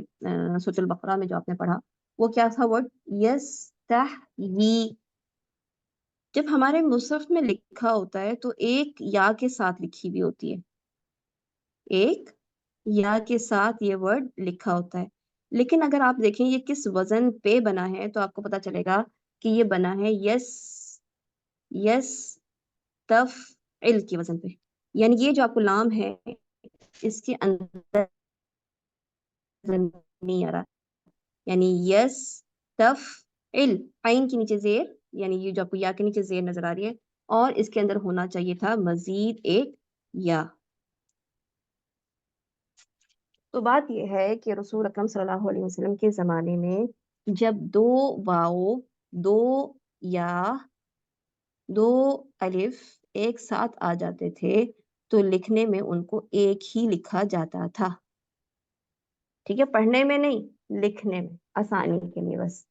Speaker 1: सूरह बकरा में जो आपने पढ़ा वो क्या था वर्ड? यस्तहयी। जब हमारे मुसहफ में लिखा होता है तो एक या के साथ लिखी हुई होती है, एक या के साथ ये वर्ड लिखा होता है। लेकिन अगर आप देखें ये किस वजन पे बना है तो आपको पता चलेगा कि ये बना है यस तफइल की वजन पे। यानी ये जो आपको लाम है इसके अंदर नहीं आ रहा, यानी यस तफइल, आइन के नीचे जेर, यानी ये जो आपको या के नीचे जेर नजर आ रही है, और इसके अंदर होना चाहिए था मजीद एक या। तो बात यह है कि रसूल अकरम सल्लल्लाहु अलैहि वसल्लम के ज़माने में जब दो वाओ, दो या, दो अलिफ एक साथ आ जाते थे तो लिखने में उनको एक ही लिखा जाता था, ठीक है। पढ़ने में नहीं, लिखने में आसानी के लिए बस,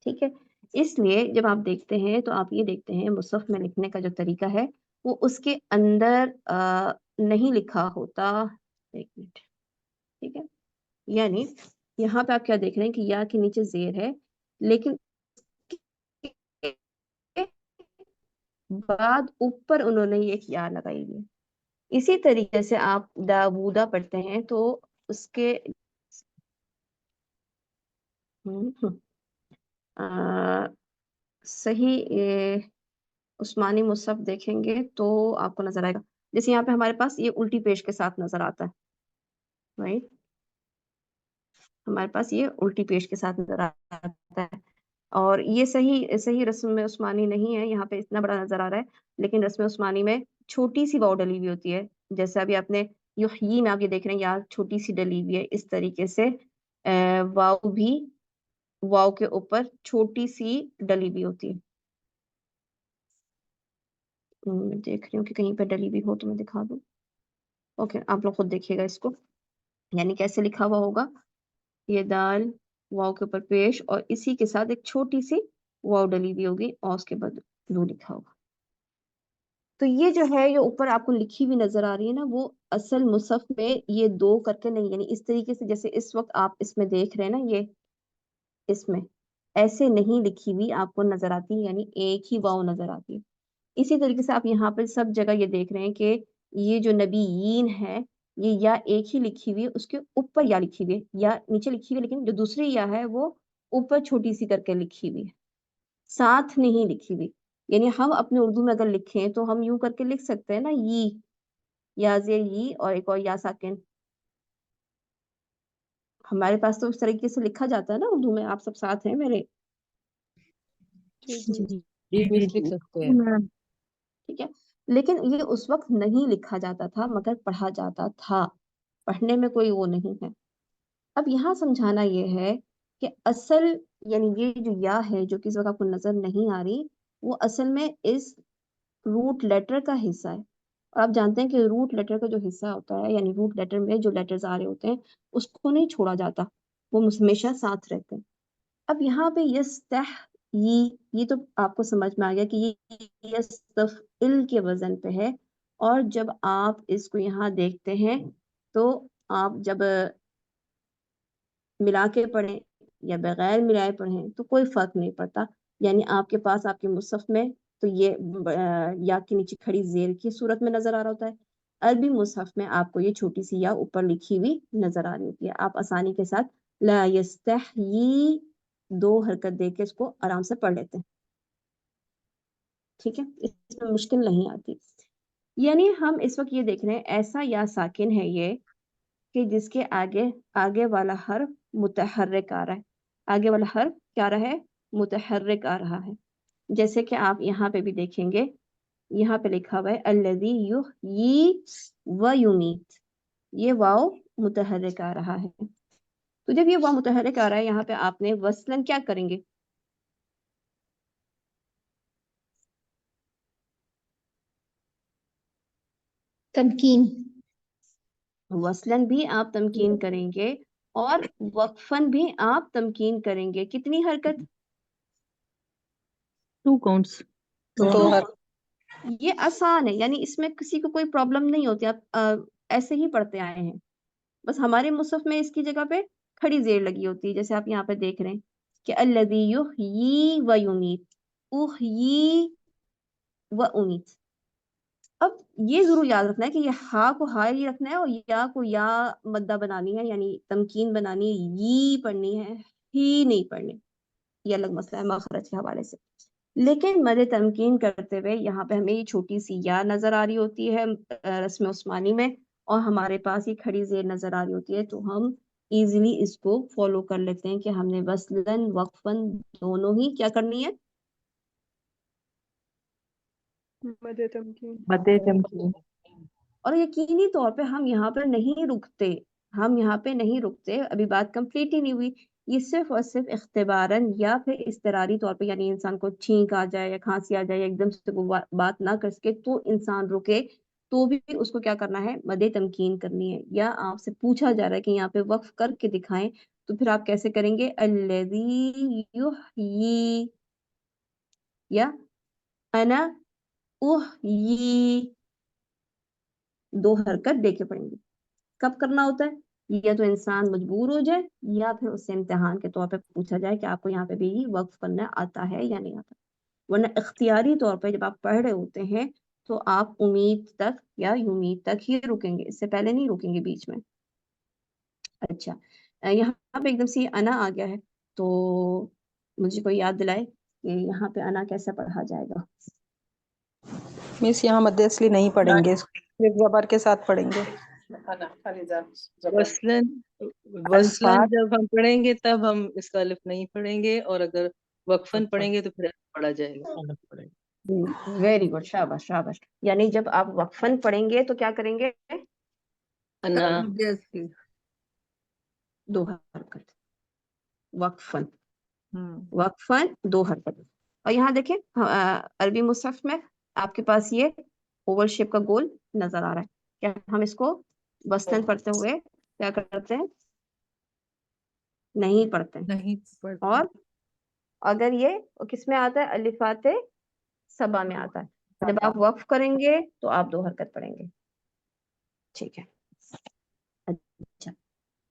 Speaker 1: ठीक है। इसलिए जब आप देखते हैं तो आप ये देखते हैं मुसहफ में लिखने का जो तरीका है वो उसके अंदर नहीं लिखा होता। एक मिनट, ठीक है। यानी यहाँ पे आप क्या देख रहे हैं कि या के नीचे जेर है, लेकिन बाद ऊपर उन्होंने ये या लगाई हुई है। इसी तरीके से आप दावूदा पढ़ते हैं तो उसके सही उस्मानी मुसहफ देखेंगे तो आपको नजर आएगा, जैसे यहाँ पे हमारे पास ये उल्टी पेश के साथ नजर आता है, राइट। हमारे पास ये उल्टी पेश के साथ नजर आता है, और ये सही सही रस्म में उस्मानी नहीं है, यहाँ पे इतना बड़ा नजर आ रहा है, लेकिन रस्म उस्मानी में छोटी सी वाव डली हुई होती है। जैसे अभी आपने युहयी में आप ये देख रहे हैं यार छोटी सी डली हुई है, इस तरीके से वाव भी वाव के ऊपर छोटी सी डली हुई होती है। मैं देख रही हूँ कि कहीं पर डली हुई हो तो मैं दिखा दूँ। ओके, आप लोग खुद देखिएगा इसको, यानी कैसे लिखा हुआ होगा, ये दाल वाव के ऊपर पेश और इसी के साथ एक छोटी सी वाव डली हुई होगी और उसके बाद दो लिखा होगा। तो ये जो है ये ऊपर आपको लिखी हुई नजर आ रही है ना, वो असल मुसहफ में ये दो करके नहीं, यानी इस तरीके से जैसे इस वक्त आप इसमें देख रहे हैं ना, ये इसमें ऐसे नहीं लिखी हुई आपको नजर आती है, यानी एक ही वाव नजर आती है। इसी तरीके से आप यहाँ पर सब जगह ये देख रहे हैं कि ये जो नबीयीन है, ये या एक ही लिखी हुई है, उसके ऊपर या लिखी हुई है, या नीचे लिखी हुई है, लेकिन जो दूसरी या है वो ऊपर छोटी सी करके लिखी हुई है, साथ नहीं लिखी हुई। यानी हम अपने उर्दू में अगर लिखें तो हम यूं करके लिख सकते हैं ना, या जेर यी और एक और या साकिन, हमारे पास तो उस तरीके से लिखा जाता है ना उर्दू में। आप सब साथ हैं मेरे?
Speaker 4: जी मिस लिख सकते हैं।
Speaker 1: ठीक है, लेकिन ये उस वक्त नहीं लिखा जाता था मगर पढ़ा जाता था, पढ़ने में कोई वो नहीं है। अब यहाँ समझाना ये है कि असल, यानी ये जो या है जो कि इस वक्त आपको नजर नहीं आ रही, वो असल में इस रूट लेटर का हिस्सा है। और आप जानते हैं कि रूट लेटर का जो हिस्सा होता है, यानी रूट लेटर में जो लेटर्स आ रहे होते हैं उसको नहीं छोड़ा जाता, वो हमेशा साथ रहते हैं। अब यहाँ पे यस्तह ये तो आपको समझ में आ गया कि ये यस्तफइल के वजन पे है। और जब आप इसको यहाँ देखते हैं तो आप जब मिला के पढ़ें या बगैर मिलाए पढ़ें तो कोई फर्क नहीं पड़ता। यानी आपके पास आपके मुसहफ में तो ये या के नीचे खड़ी जेर की सूरत में नजर आ रहा होता है, अरबी मुसहफ में आपको ये छोटी सी या ऊपर लिखी हुई नजर आ रही होती है। आप आसानी के साथ ला यस्तहयी दो हरकत दे के इसको आराम से पढ़ लेते हैं। ठीक है, इसमें मुश्किल नहीं आती। यानी हम इस वक्त ये देख रहे हैं ऐसा या साकिन है ये कि जिसके आगे आगे वाला हर्फ मुतहर्रिक आ रहा है, आगे वाला हर्फ क्या रहा है, मुतहर्रिक आ रहा है। जैसे कि आप यहाँ पे भी देखेंगे, यहाँ पे लिखा हुआ है अल्लज़ी युहयी व युमीत, ये वाव मुतहर्रिक आ रहा है। तो जब ये वाव मुतहर्रिक आ रहा है यहाँ पे आपने वसलन क्या करेंगे,
Speaker 5: तमकीन।
Speaker 1: वसलन भी आप तमकीन करेंगे और वक्फन भी आप तमकीन करेंगे। कितनी हरकत,
Speaker 13: 2 काउंट्स।
Speaker 11: दो हर
Speaker 1: ये आसान है, यानी इसमें किसी को कोई प्रॉब्लम नहीं होती। आप ऐसे ही पढ़ते आए हैं, बस हमारे मुसहफ में इसकी जगह पे खड़ी जेर लगी होती है। जैसे आप यहाँ पे देख रहे हैं कि अल्लज़ी युहयी व युमीत, उहयी व उमीत। अब ये जरूर याद रखना है कि ये हा को हा ही रखना है और या को या मद्दा बनानी है, यानी तमकीन बनानी है, यी पढ़नी है, ही नहीं पढ़नी। ये अलग मसला है मखरज के हवाले से। लेकिन मद तमकीन करते हुए यहाँ पे हमें ये छोटी सी या नजर आ रही होती है रस्म उस्मानी में, और हमारे पास ये खड़ी जेर नजर आ रही होती है, तो हम इजीली इसको फॉलो कर लेते हैं कि हमने वसलन वक्फन दोनों ही क्या करनी है,
Speaker 2: मदे तमकीन।
Speaker 1: और यकीनी तौर पे हम यहाँ पर नहीं रुकते, हम यहाँ पे नहीं रुकते। अभी बात कंप्लीट ही नहीं हुई। ये सिर्फ और सिर्फ इख्तिबारन या फिर इस्तरारी तौर पे, यानी इंसान को छींक आ जाए या खांसी आ जाए या एकदम से वो बात ना कर सके तो इंसान रुके, तो भी उसको क्या करना है, मदे तमकीन करनी है। या आपसे पूछा जा रहा है कि यहाँ पे वक्फ करके दिखाएं, तो फिर आप कैसे करेंगे, अल्लज़ी युहयी या अना उहयी, दो हरकत दे के पढ़ेंगे। कब करना होता है, या तो इंसान मजबूर हो जाए या फिर उससे इम्तिहान के तौर पे पूछा जाए कि आपको यहाँ पे भी वक्फ करना आता है या नहीं आता। वरना इख्तियारी तौर पे जब आप पढ़ रहे होते हैं तो आप उम्मीद तक या उम्मीद तक ही रुकेंगे, इससे पहले नहीं रुकेंगे बीच में। अच्छा, यहाँ पे एकदम से अना आ गया है, तो मुझे कोई याद दिलाए कि यहाँ पे अना कैसे पढ़ा जाएगा।
Speaker 14: मिस यहाँ मध्य असली नहीं पढ़ेंगे, सिर्फ जबर के साथ पढ़ेंगे।
Speaker 6: वसलन
Speaker 14: अल्फाज
Speaker 6: जब हम पढ़ेंगे तब हम इसका अलिफ नहीं पढ़ेंगे, और अगर वक्फन पढ़ेंगे तो फिर पढ़ा जाएगा।
Speaker 1: वेरी गुड, शाबाश शाबाश। यानी जब आप वक्फन पढ़ेंगे तो क्या करेंगे,
Speaker 6: अना
Speaker 1: दो हरकत, वक्फन वक्फन दो हरकत। और यहाँ देखें अरबी मुसहफ में आपके पास ये ओवल शेप का गोल नजर आ रहा है, क्या हम इसको वसलन पढ़ते हुए क्या करते हैं, नहीं पढ़ते हैं।
Speaker 4: नहीं पढ़ते।
Speaker 1: और अगर ये किस में आता है, अलिफाते सबा में आता है। जब आप वक्फ करेंगे तो आप 2 हरकत पढ़ेंगे, ठीक है। अच्छा,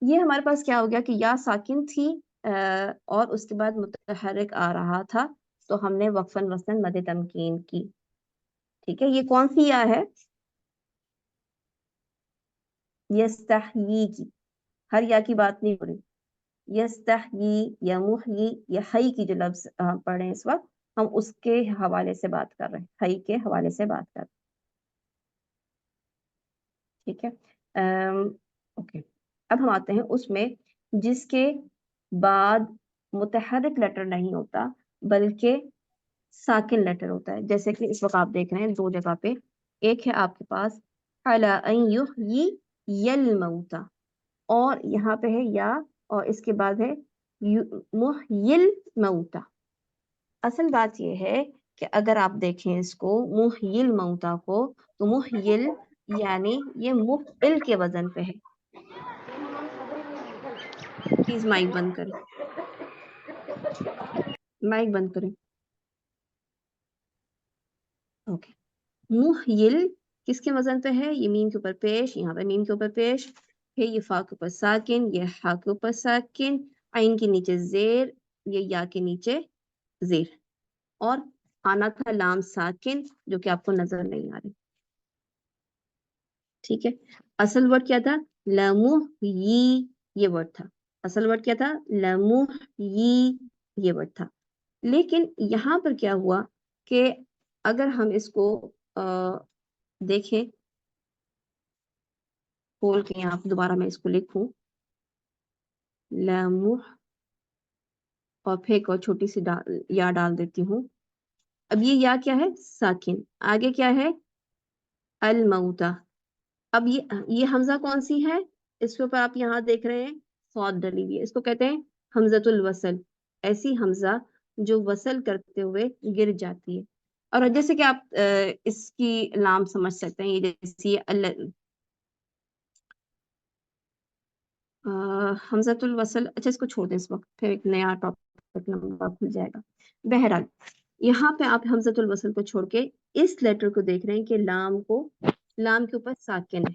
Speaker 1: ये हमारे पास क्या हो गया कि या साकिन थी और उसके बाद मुतहर्रिक आ रहा था, तो हमने वक्फन वसलन मद तमकीन की, ठीक है। ये कौन सी या है, यस्तहयी की, हर या की बात नहीं हो रही। यस्तहयी या मुहयी या हई की जो लफ्ज पढ़ रहे हैं इस वक्त, हम उसके हवाले से बात कर रहे हैं, हई के हवाले से बात कर रहे हैं, ठीक है। ओके, अब हम आते हैं उसमें जिसके बाद मुतहर्रिक लेटर नहीं होता बल्कि साकिन लेटर होता है। जैसे कि इस वक्त आप देख रहे हैं 2 जगह पे, एक है आपके पास अला अन युहयी यल मौता, और यहाँ पे है या, और इसके बाद है मुहयिल मौता। असल बात यह है कि अगर आप देखें इसको मुहयिल मौता को, तो मुहयिल यानी ये मुफइल के वजन पे है। प्लीज माइक बंद करें, माइक बंद करें। ओके, मुहयिल किसके वजन पे है, ये मीम के ऊपर पेश, यहाँ पे मीम के ऊपर पेश है, ये फा के ऊपर साकिन, ये हा के ऊपर साकिन, आइन के नीचे जेर, ये या के नीचे जेर, और आना था लाम साकिन जो कि आपको नजर नहीं आ रही, ठीक है। असल वर्ड क्या था, लमुहयी, ये वर्ड था। असल वर्ड क्या था, लमुहयी, ये वर्ड था। लेकिन यहाँ पर क्या हुआ कि अगर हम इसको देखें खोल के, यहाँ दोबारा मैं इसको लिखूं, लमुह, और फिर एक और छोटी सी या डाल देती हूँ। अब ये या क्या है, साकिन, आगे क्या है, अल मऊता। अब ये हमजा कौन सी है, इसके ऊपर आप यहाँ देख रहे हैं सौद डली हुई है, इसको कहते हैं हमजतुल वसल, ऐसी हमजा जो वसल करते हुए गिर जाती है। और जैसे कि आप इसकी लाम समझ सकते हैं, ये जैसी हमजतुल वसल। अच्छा, इसको छोड़ दें इस वक्त, फिर एक नया टॉपिक नंबर खुल जाएगा। बहरहाल यहाँ पे आप हमजतुल वसल को छोड़ के इस लेटर को देख रहे हैं कि लाम के ऊपर साकिन है,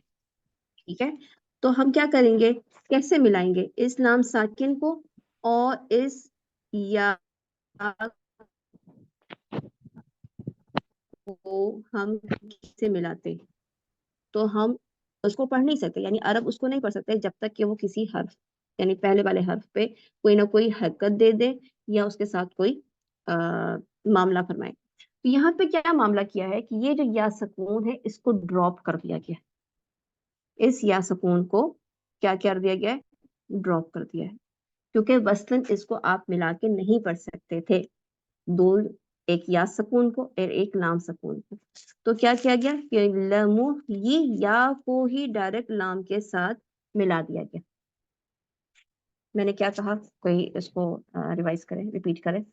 Speaker 1: ठीक है। तो हम क्या करेंगे, कैसे मिलाएंगे इस लाम साकिन को और इस या को हम कैसे मिलाते हैं, तो हम उसको पढ़ नहीं सकते, यानी अरब उसको नहीं पढ़ सकते जब तक कि वो किसी हर्फ, यानी पहले वाले हर्फ पे कोई ना कोई हरकत दे दे या उसके साथ कोई मामला फरमाए। तो यहाँ पे क्या मामला किया है कि ये जो या सकून है इसको ड्रॉप कर दिया गया, इस या सकून को क्या कर दिया गया है, ड्रॉप कर दिया है, क्योंकि वसलन इसको आप मिला के नहीं पढ़ सकते थे, दो, एक या सकून को और एक लाम सकून को। तो क्या किया गया कि लमु ये या को ही डायरेक्ट लाम के साथ मिला दिया गया। मैंने क्या कहा, कोई इसको रिवाइज करें, रिपीट करें।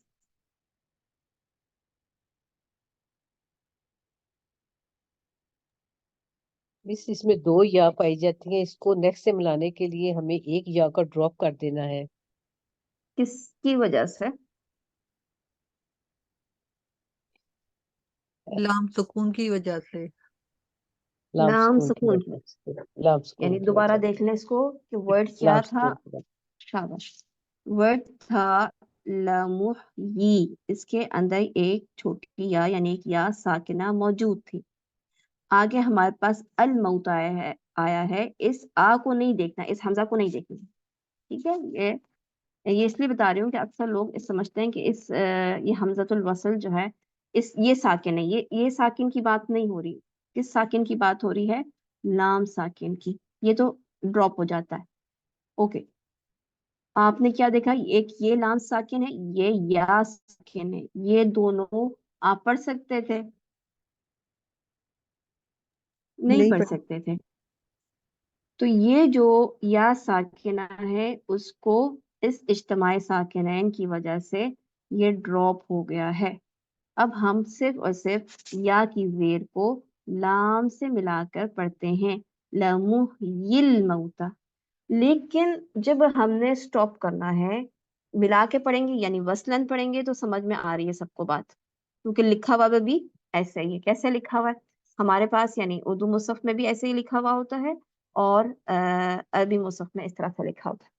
Speaker 15: मिस इसमें 2 या पाई जाती हैं, इसको नेक्स्ट से मिलाने के लिए हमें एक या का ड्रॉप कर देना है।
Speaker 1: किसकी वजह से,
Speaker 4: लाम सुकून की वजह से,
Speaker 1: लाम
Speaker 15: की
Speaker 1: सुकून
Speaker 15: वजह से, लाम सुकून
Speaker 1: यानी
Speaker 15: की
Speaker 1: दोबारा
Speaker 15: वजह
Speaker 1: देख लें इसको कि वर्ड
Speaker 15: से,
Speaker 1: क्या
Speaker 15: लाम
Speaker 1: था,
Speaker 15: सुकून की वजह
Speaker 1: शाबाश, वर्ड था लमुहयी, इसके अंदर एक छोटी या यानी एक या साकिना मौजूद थी। आगे हमारे पास अल मौत आया है, इस आ को नहीं देखना, इस हमजा को नहीं देखना, ठीक है। ये इसलिए बता रही हूँ कि अक्सर लोग समझते हैं कि ये हमजतुल वसल जो है ये साकिन है, ये साकिन की बात नहीं हो रही। किस साकिन की बात हो रही है, लाम साकिन की, ये तो ड्रॉप हो जाता है। ओके, आपने क्या देखा, एक ये लाम साकिन है, ये या साकिन है, ये दोनों आप पढ़ सकते थे, नहीं पढ़ सकते थे। तो ये जो या साकिना है उसको इस इज्तिमाई साकिनैन की वजह से ये ड्रॉप हो गया है। अब हम सिर्फ और सिर्फ या की जेर को लाम से मिलाकर पढ़ते हैं। लमुह्यिल मौता। लेकिन जब हमने स्टॉप करना है, मिला के पढ़ेंगे यानी वसलन पढ़ेंगे तो समझ में आ रही है सबको बात, क्योंकि लिखा हुआ भी ऐसा ही है। कैसे लिखा हुआ है हमारे पास, यानी उर्दू मुसहफ में भी ऐसे ही लिखा हुआ होता है और अरबी मुसहफ में इस तरह से लिखा होता है।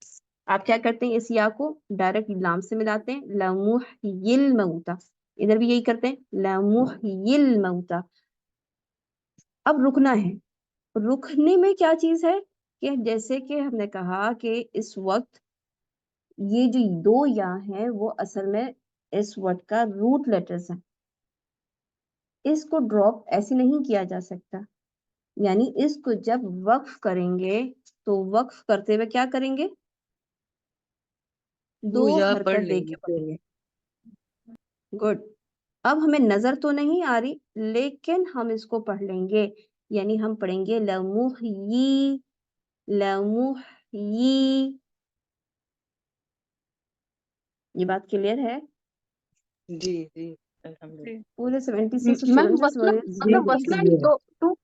Speaker 1: आप क्या करते हैं, इस या को डायरेक्ट लाम से मिलाते हैं, लमुह्यिल मौता। इधर भी यही करते हैं, लमुह्यिल मौता। अब रुकना है, रुकने में क्या चीज है कि जैसे कि हमने कहा कि इस वक्त ये जो दो या है वो असल में इस वर्ड का रूट लेटर्स है, इसको ड्रॉप ऐसे नहीं किया जा सकता। यानी इसको जब वक्फ करेंगे तो वक्फ करते हुए क्या करेंगे, दो
Speaker 6: या पढ़
Speaker 1: हरकत दे
Speaker 6: लेंगे।
Speaker 1: के पढ़ेंगे। गुड। अब हमें नजर तो नहीं आ रही लेकिन हम इसको पढ़ लेंगे, यानी हम पढ़ेंगे लमुह्यी, लमुह्यी। ये बात क्लियर है?
Speaker 6: जी जी अल्हम्दुलिल्लाह।
Speaker 1: पूरे 76
Speaker 14: मैम
Speaker 1: स्टूडेंट्स
Speaker 14: वसलन
Speaker 1: जी
Speaker 14: मतलब वसलन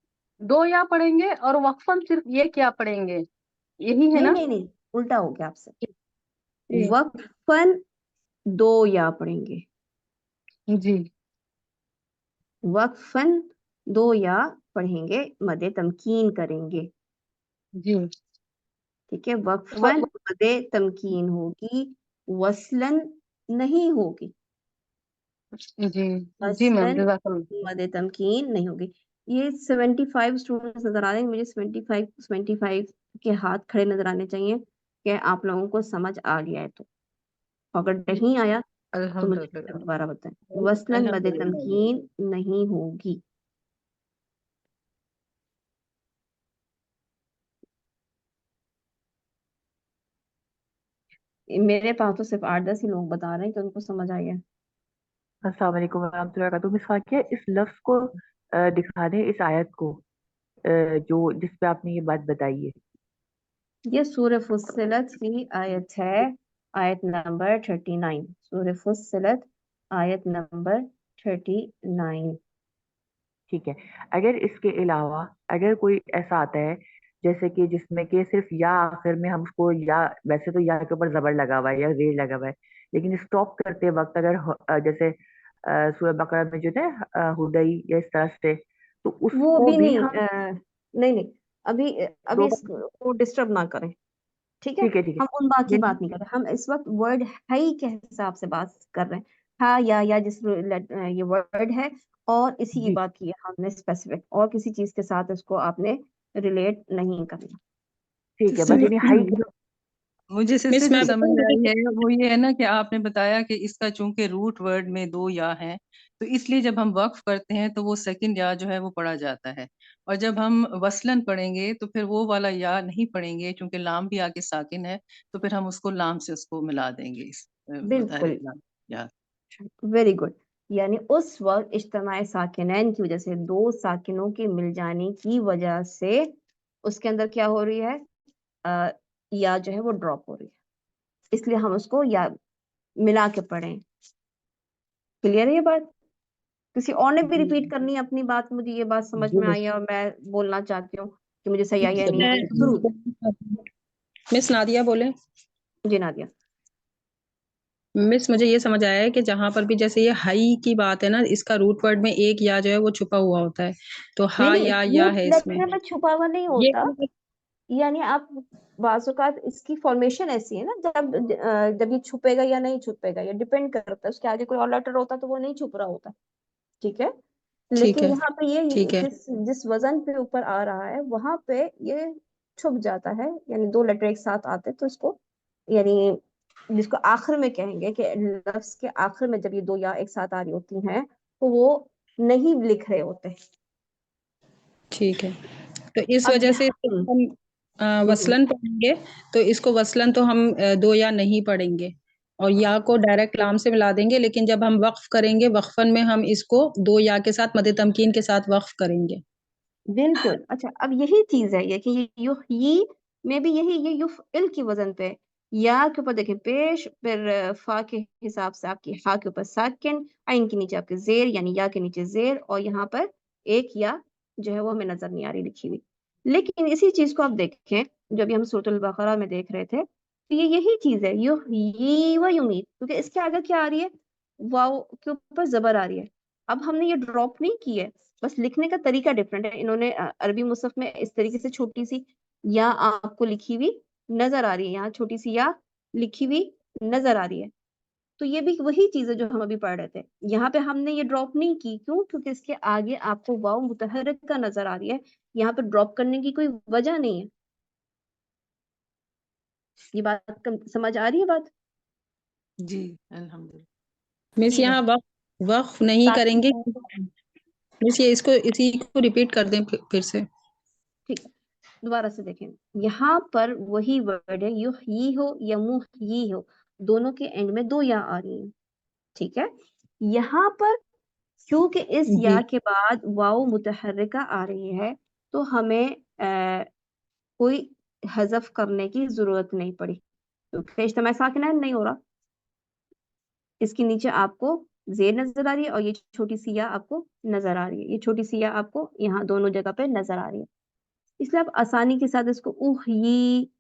Speaker 14: दो या पढ़ेंगे और वक्फन सिर्फ ये क्या पढ़ेंगे, यही है
Speaker 1: नहीं
Speaker 14: ना?
Speaker 1: नहीं नहीं, उल्टा हो गया आपसे।
Speaker 14: जी
Speaker 1: वक्फन दो या पढ़ेंगे,
Speaker 14: जी
Speaker 1: वक्फन दो या पढ़ेंगे, मदे तमकीन करेंगे।
Speaker 14: जी
Speaker 1: ठीक है, वक्फन मदे तमकीन होगी, वसलन नहीं होगी,
Speaker 14: जी जी मैम
Speaker 1: वसलन
Speaker 14: जज़ाकल्लाह।
Speaker 1: मदे तमकीन नहीं होगी। ये 75 स्टूडेंट्स नजर आ रहे हैं मुझे, 75 के हाथ खड़े नजर आने चाहिए कि आप लोगों को समझ आ गया है। तो अगर नहीं आया तो मुझे
Speaker 6: अल्हम्दुलिल्लाह
Speaker 1: दोबारा बताएं, वसलन मदे तमकीन नहीं होगी। मेरे पास तो सिर्फ 8-10 ही लोग बता रहे हैं कि उनको समझ आ गया।
Speaker 2: अस्सलाम वालेकुम वरहमतुल्लाहि वबरकातुहू। मिस फाकिया, इस लफ्ज को दिखा दें, इस आयत को जो जिस पे आपने ये बात बताई है।
Speaker 1: ये सूरह फुस्सिलत की आयत है, आयत नंबर 39। सूरह फुस्सिलत आयत नंबर 39।
Speaker 2: ठीक है, अगर इसके अलावा अगर कोई ऐसा आता है जैसे कि जिसमें कि सिर्फ या आखिर में हम उसको या, वैसे तो या के ऊपर जबर लगा हुआ है या जेर लगा हुआ है, लेकिन स्टॉप करते वक्त अगर जैसे सूरह बकरा में जो है हुदई या इस तरह से, तो
Speaker 1: वो
Speaker 2: उसको
Speaker 1: भी
Speaker 2: भी
Speaker 1: नहीं,
Speaker 2: हम
Speaker 1: नहीं नहीं, अभी
Speaker 2: दो
Speaker 1: इसको डिस्टर्ब ना करें। ठीक है,
Speaker 2: ठीक है
Speaker 1: हम उन बात की
Speaker 2: यानी
Speaker 1: बात नहीं कर रहे, हम इस वक्त वर्ड है ही के हिसाब से बात कर रहे हैं। हाँ या जिस ये वर्ड है और इसी की
Speaker 2: जी
Speaker 1: बात की है हमने स्पेसिफिक, और किसी चीज के साथ इसको आपने रिलेट नहीं करना।
Speaker 2: ठीक है, बस यानी हाई
Speaker 6: मुझे सिस्टर
Speaker 14: मिस
Speaker 6: जो
Speaker 14: मैं
Speaker 6: समझ आई है वो ये है ना कि आपने बताया कि इसका चूंकि रूट वर्ड में दो या है, तो इसलिए जब हम वक्फ करते हैं तो वो सेकंड या जो है वो पढ़ा जाता है, और जब हम वसलन पढ़ेंगे तो फिर वो वाला या नहीं पढ़ेंगे, क्योंकि लाम भी आगे साकिन है, तो फिर हम उसको लाम से उसको मिला देंगे इस मुतहरिक
Speaker 1: बिल्कुल,
Speaker 6: लाम या।
Speaker 1: Very good. यानी उस वक्त इज्तिमाए साकिनैन की वजह से, दो साकिनों के मिल जाने की वजह से उसके अंदर क्या हो रही है, या जो है वो ड्रॉप हो रही है, इसलिए हम उसको या मिला के पढ़ें। क्लियर है ये बात? किसी और ने भी
Speaker 6: जी
Speaker 1: रिपीट करनी है अपनी बात? मुझे ये बात समझ
Speaker 15: जी
Speaker 1: में आई
Speaker 15: मिस।
Speaker 1: है और मैं बोलना चाहती हूँ कि मुझे सही आई है नहीं आई है,
Speaker 14: मैं
Speaker 1: जरूर।
Speaker 14: मिस नादिया बोले।
Speaker 1: जी नादिया।
Speaker 14: मिस मुझे ये समझ आया है कि जहां पर भी जैसे ये हाई की बात है ना, इसका रूट वर्ड में एक या जो है वो छुपा हुआ होता है, तो
Speaker 1: नहीं
Speaker 14: हा
Speaker 1: नहीं,
Speaker 14: या
Speaker 1: रूट
Speaker 14: है इसमें।
Speaker 1: लेटर में छुपा हुआ नहीं
Speaker 14: ये
Speaker 1: होता, यानी आप बाज़-औक़ात इसकी फॉर्मेशन ऐसी है ना, जब ये छुपेगा या नहीं छुपेगा ये डिपेंड करता है, उसके आगे कोई और लेटर होता तो वो नहीं छुप रहा होता। ठीक है,
Speaker 14: ठीक
Speaker 1: लेकिन
Speaker 14: है
Speaker 1: यहाँ पे ये
Speaker 14: ठीक है
Speaker 1: जिस जिस वजन पे ऊपर आ रहा है वहां पे ये छुप जाता है, यानी दो लेटर एक साथ आते तो इसको, यानी जिसको आखिर में कहेंगे कि लफ्ज के आखिर में जब ये दो या एक साथ आ रही होती हैं तो वो नहीं लिख रहे होते।
Speaker 14: ठीक है। तो इस
Speaker 1: अब
Speaker 14: वजह से
Speaker 1: यहाँ
Speaker 14: इसको हम वसलन पढ़ेंगे, तो इसको वसलन तो हम दो या नहीं पढ़ेंगे और या को डायरेक्ट लाम से मिला देंगे, लेकिन जब हम वक्फ करेंगे वक्फन में हम इसको दो या के साथ मद तमकीन के साथ वक्फ करेंगे।
Speaker 1: बिल्कुल। अच्छा, अब यही चीज है ये कि ये युह्यी में भी यही, ये युफ़इल की वजन पे या के ऊपर देखें पेश, फिर फा के हिसाब से आपकी हा के ऊपर साकिन, आइन के नीचे आपके जेर, यानी या के नीचे जेर, और यहाँ पर एक या जो है वो हमें नजर नहीं आ रही लिखी हुई। लेकिन इसी चीज को आप देखें, जब हम सूरत अल-बकरा में देख रहे थे, तो ये यही चीज है, युहयी व युमीत, क्योंकि इसके आगे क्या आ रही है, वाव के ऊपर जबर आ रही है। अब हमने ये ड्रॉप नहीं की है, बस लिखने का तरीका डिफरेंट है। इन्होंने अरबी मुसहफ में इस तरीके से छोटी सी या आपको लिखी हुई नजर आ रही है, यहाँ छोटी सी या लिखी हुई नजर आ रही है। तो ये भी वही चीज है जो हम अभी पढ़ रहे थे। यहाँ पे हमने ये ड्रॉप नहीं की, क्यों? क्योंकि इसके आगे आपको वाव मुतहर्रिक का नजर आ रही है, यहाँ पे ड्रॉप करने की कोई वजह नहीं है। ये बात समझ आ रही है बात?
Speaker 6: जी अल्हम्दुलिल्लाह।
Speaker 14: मिस
Speaker 5: जी
Speaker 14: यहाँ वक्फ नहीं
Speaker 5: साकिन
Speaker 14: करेंगे
Speaker 5: कौन
Speaker 14: मिस, ये इसको इसी को रिपीट कर दें फिर से।
Speaker 1: ठीक, दोबारा से देखें, यहाँ पर वही वर्ड है, युहयी हो या मुहयी हो, दोनों के एंड में दो या आ रही है, ठीक है। यहाँ पर क्योंकि इस
Speaker 14: जी
Speaker 1: या के बाद वाव मुतहर्रिका आ रही है, तो हमें कोई हज़फ करने की जरूरत नहीं पड़ी, क्योंकि इज्तिमा साकिनैन नहीं हो रहा। इसके नीचे आपको जेर नजर आ रही है और ये छोटी सी या आपको नजर आ रही है, ये छोटी सी या आपको यहाँ दोनों जगह पे नजर आ रही है। इसलिए आप आसानी के साथ इसको उहयी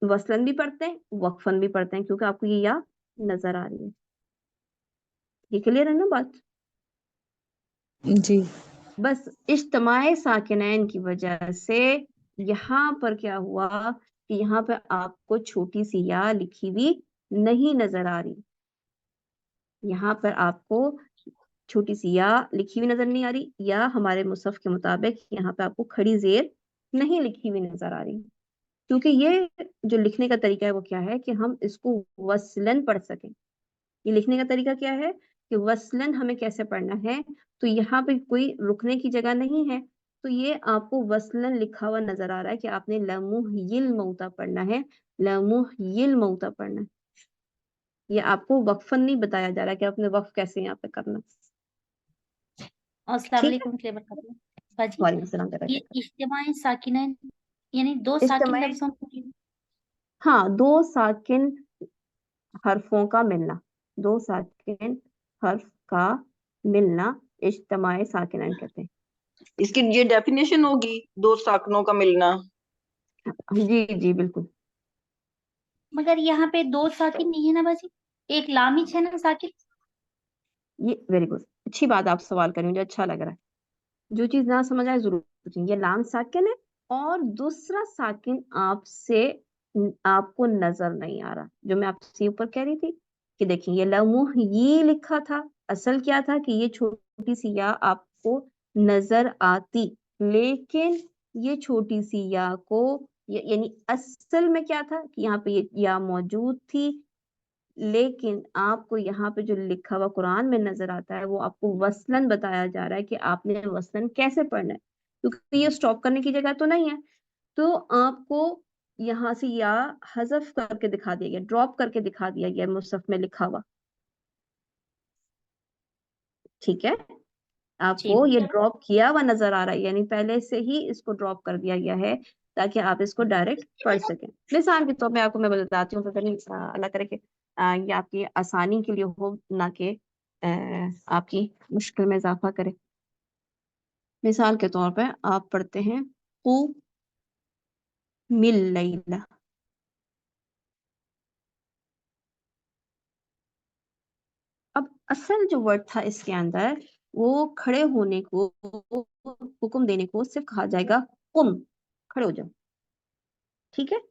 Speaker 1: वसलन भी पढ़ते हैं, वक्फन भी पढ़ते हैं, क्योंकि आपको ये या नजर आ रही है। ये क्लियर है ना बात?
Speaker 14: जी
Speaker 1: बस इज्तिमाए साकिनैन की वजह से यहाँ पर क्या हुआ कि यहाँ पे आपको छोटी सी या लिखी हुई नहीं नजर आ रही, यहाँ पर आपको छोटी सी या लिखी हुई नजर नहीं आ रही, या हमारे मुसहफ के मुताबिक यहाँ पे आपको खड़ी जेर नहीं लिखी हुई नजर आ रही, क्योंकि ये जो लिखने का तरीका है वो क्या है कि हम इसको वसलन पढ़ सकें। ये लिखने का तरीका क्या है कि वसलन हमें कैसे पढ़ना है, तो यहाँ पे कोई रुकने की जगह नहीं है, तो ये आपको वसलन लिखा हुआ नजर आ रहा है कि आपने लमुहयिल मौता पढ़ना है, लमुहयिल मौता पढ़ना है। ये आपको वक्फन नहीं बताया जा रहा कि आपने वक्फ कैसे यहाँ पे करना।
Speaker 16: अस्सलाम
Speaker 1: ठीक है,
Speaker 16: वालेकुम क्लेवर खातून बाजी।
Speaker 1: वालेकुम सलाम
Speaker 16: ये इज्तिमाई साकिनैन यानी दो साकिन
Speaker 1: इज्तिमाई,
Speaker 16: लफ्जों की
Speaker 1: हाँ, दो साकिन हरफों का मिलना, दो साकिन हर्फ का मिलना इज्तिमाए साकिनैन कहते हैं।
Speaker 17: इसकी ये डेफिनेशन होगी, दो साकनों का मिलना।
Speaker 1: जी जी बिल्कुल।
Speaker 16: मगर यहाँ पे दो साकिन नहीं है ना बाजी, एक लामिज है ना साकिन।
Speaker 1: ये वेरी गुड, अच्छी बात आप सवाल करें, मुझे अच्छा लग रहा है। जो चीज ना समझ आए जरूर पूछें। ये लाम साकिन है और दूसरा साकिन आपको नजर नहीं आ रहा, जो मैं आपसे ऊपर कह रही थी कि देखिए ये लमुह ये लिखा था, असल क्या था कि ये छोटी सी या आपको नजर आती, लेकिन ये छोटी सी या को यानी असल में क्या था कि यहाँ पे ये या मौजूद थी, लेकिन आपको यहाँ पे जो लिखा हुआ कुरान में नजर आता है वो आपको वसलन बताया जा रहा है कि आपने वसलन कैसे पढ़ना है, क्योंकि ये स्टॉप करने की जगह तो नहीं है। तो आपको यहाँ से या हजफ करके दिखा दिया गया, ड्रॉप करके दिखा दिया गया मुसहफ में लिखा हुआ, ठीक है। आपको ये ड्रॉप किया हुआ नजर आ रहा है, यानी पहले से ही इसको ड्रॉप कर दिया गया है ताकि आप इसको डायरेक्ट पढ़ सकें। मिसाल के तौर पे आपको मैं बताती हूँ, पता नहीं अल्लाह करे कि ये आपकी आसानी के लिए हो, ना कि आपकी मुश्किल में इजाफा करे। मिसाल के तौर पे आप पढ़ते हैं कु मिल लैला, अब असल जो वर्ड था इसके अंदर वो खड़े होने को, हुक्म देने को सिर्फ कहा जाएगा कुम, खड़े हो जाओ, ठीक है।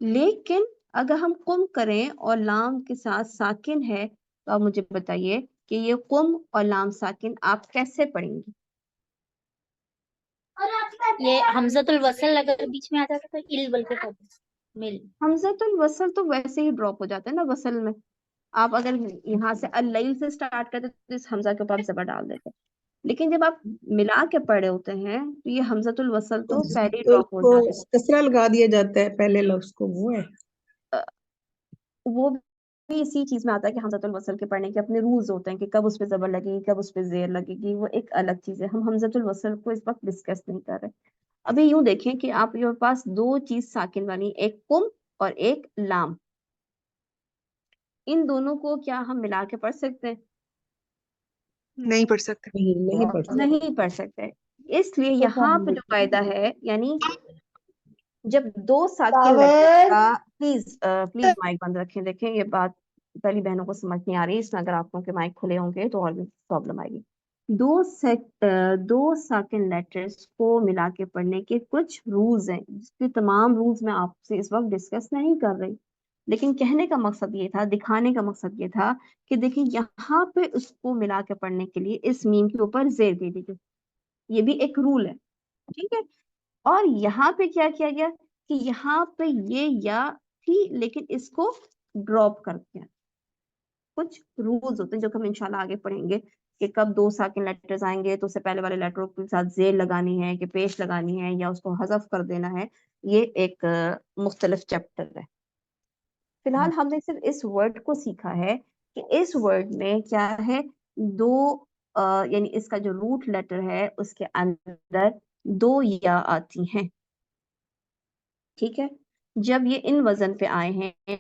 Speaker 1: लेकिन अगर हम कुम करें और लाम के साथ साकिन है, तो आप मुझे बताइए कि ये कुम और लाम साकिन आप कैसे पढ़ेंगे?
Speaker 16: ये हमजतुल वसल अगर बीच में आ जाता तो इल बोल के पढ़ते मिल।
Speaker 1: हमजतुल वसल तो वैसे ही ड्रॉप हो जाता है ना वसल में। आप अगर यहाँ से अल-लैल से स्टार्ट करते तो इस हमजा के ऊपर जबर डाल देते, लेकिन जब आप मिला के पढ़े होते हैं तो ये हमजतुल वसल तो पहले ही ड्रॉप हो
Speaker 18: उसको
Speaker 1: जाता
Speaker 18: कसरा लगा दिया जाता है पहले लफ्ज को, वो है।
Speaker 1: है। वो भी इसी चीज में आता है कि हमजतुल वसल के पढ़ने के अपने रूल्स होते हैं कि कब उस पे जबर लगेगी, कब उस पे जेर लगेगी, वो एक अलग चीज है। हम हमजतुल वसल को इस वक्त डिस्कस नहीं कर रहे। अभी यूं देखें कि आपके पास दो चीज साकिन वाली, एक कुम और एक लाम, इन दोनों को क्या हम मिला के पढ़ सकते हैं?
Speaker 18: नहीं पढ़ सकते, नहीं पढ़ सकते।
Speaker 1: नहीं पढ़ सकते। इसलिए यहाँ पे जो कायदा है, यानी जब 2 साकिन लेटर्स का प्लीज माइक बंद रखें। देखें ये बात पहली बहनों को समझ नहीं आ रही, इसमें अगर आप लोगों के माइक खुले होंगे तो और भी प्रॉब्लम आएगी। 2 साकिन लेटर्स को मिला के पढ़ने के कुछ रूल्स हैं, जिसके तमाम रूल्स मैं आपसे इस वक्त डिस्कस नहीं कर रही, लेकिन कहने का मकसद ये था, दिखाने का मकसद ये था कि देखिए यहाँ पे उसको मिला के पढ़ने के लिए इस मीम के ऊपर जेर दे दी गई, ये भी एक रूल है, ठीक है। और यहाँ पे क्या किया गया कि यहाँ पे ये या थी लेकिन इसको ड्रॉप कर दिया। कुछ रूल्स होते हैं जो कि हम इंशाल्लाह आगे पढ़ेंगे कि कब 2 साकिन लेटर्स आएंगे तो उससे पहले वाले लेटरों के साथ जेर लगानी है कि पेश लगानी है या उसको हज़फ कर देना है। ये एक मुख्तलिफ चैप्टर है। फिलहाल हमने सिर्फ इस वर्ड को सीखा है कि इस वर्ड में क्या है, यानी इसका जो रूट लेटर है उसके अंदर 2 या आती हैं, ठीक है। जब ये इन वजन पे आए हैं,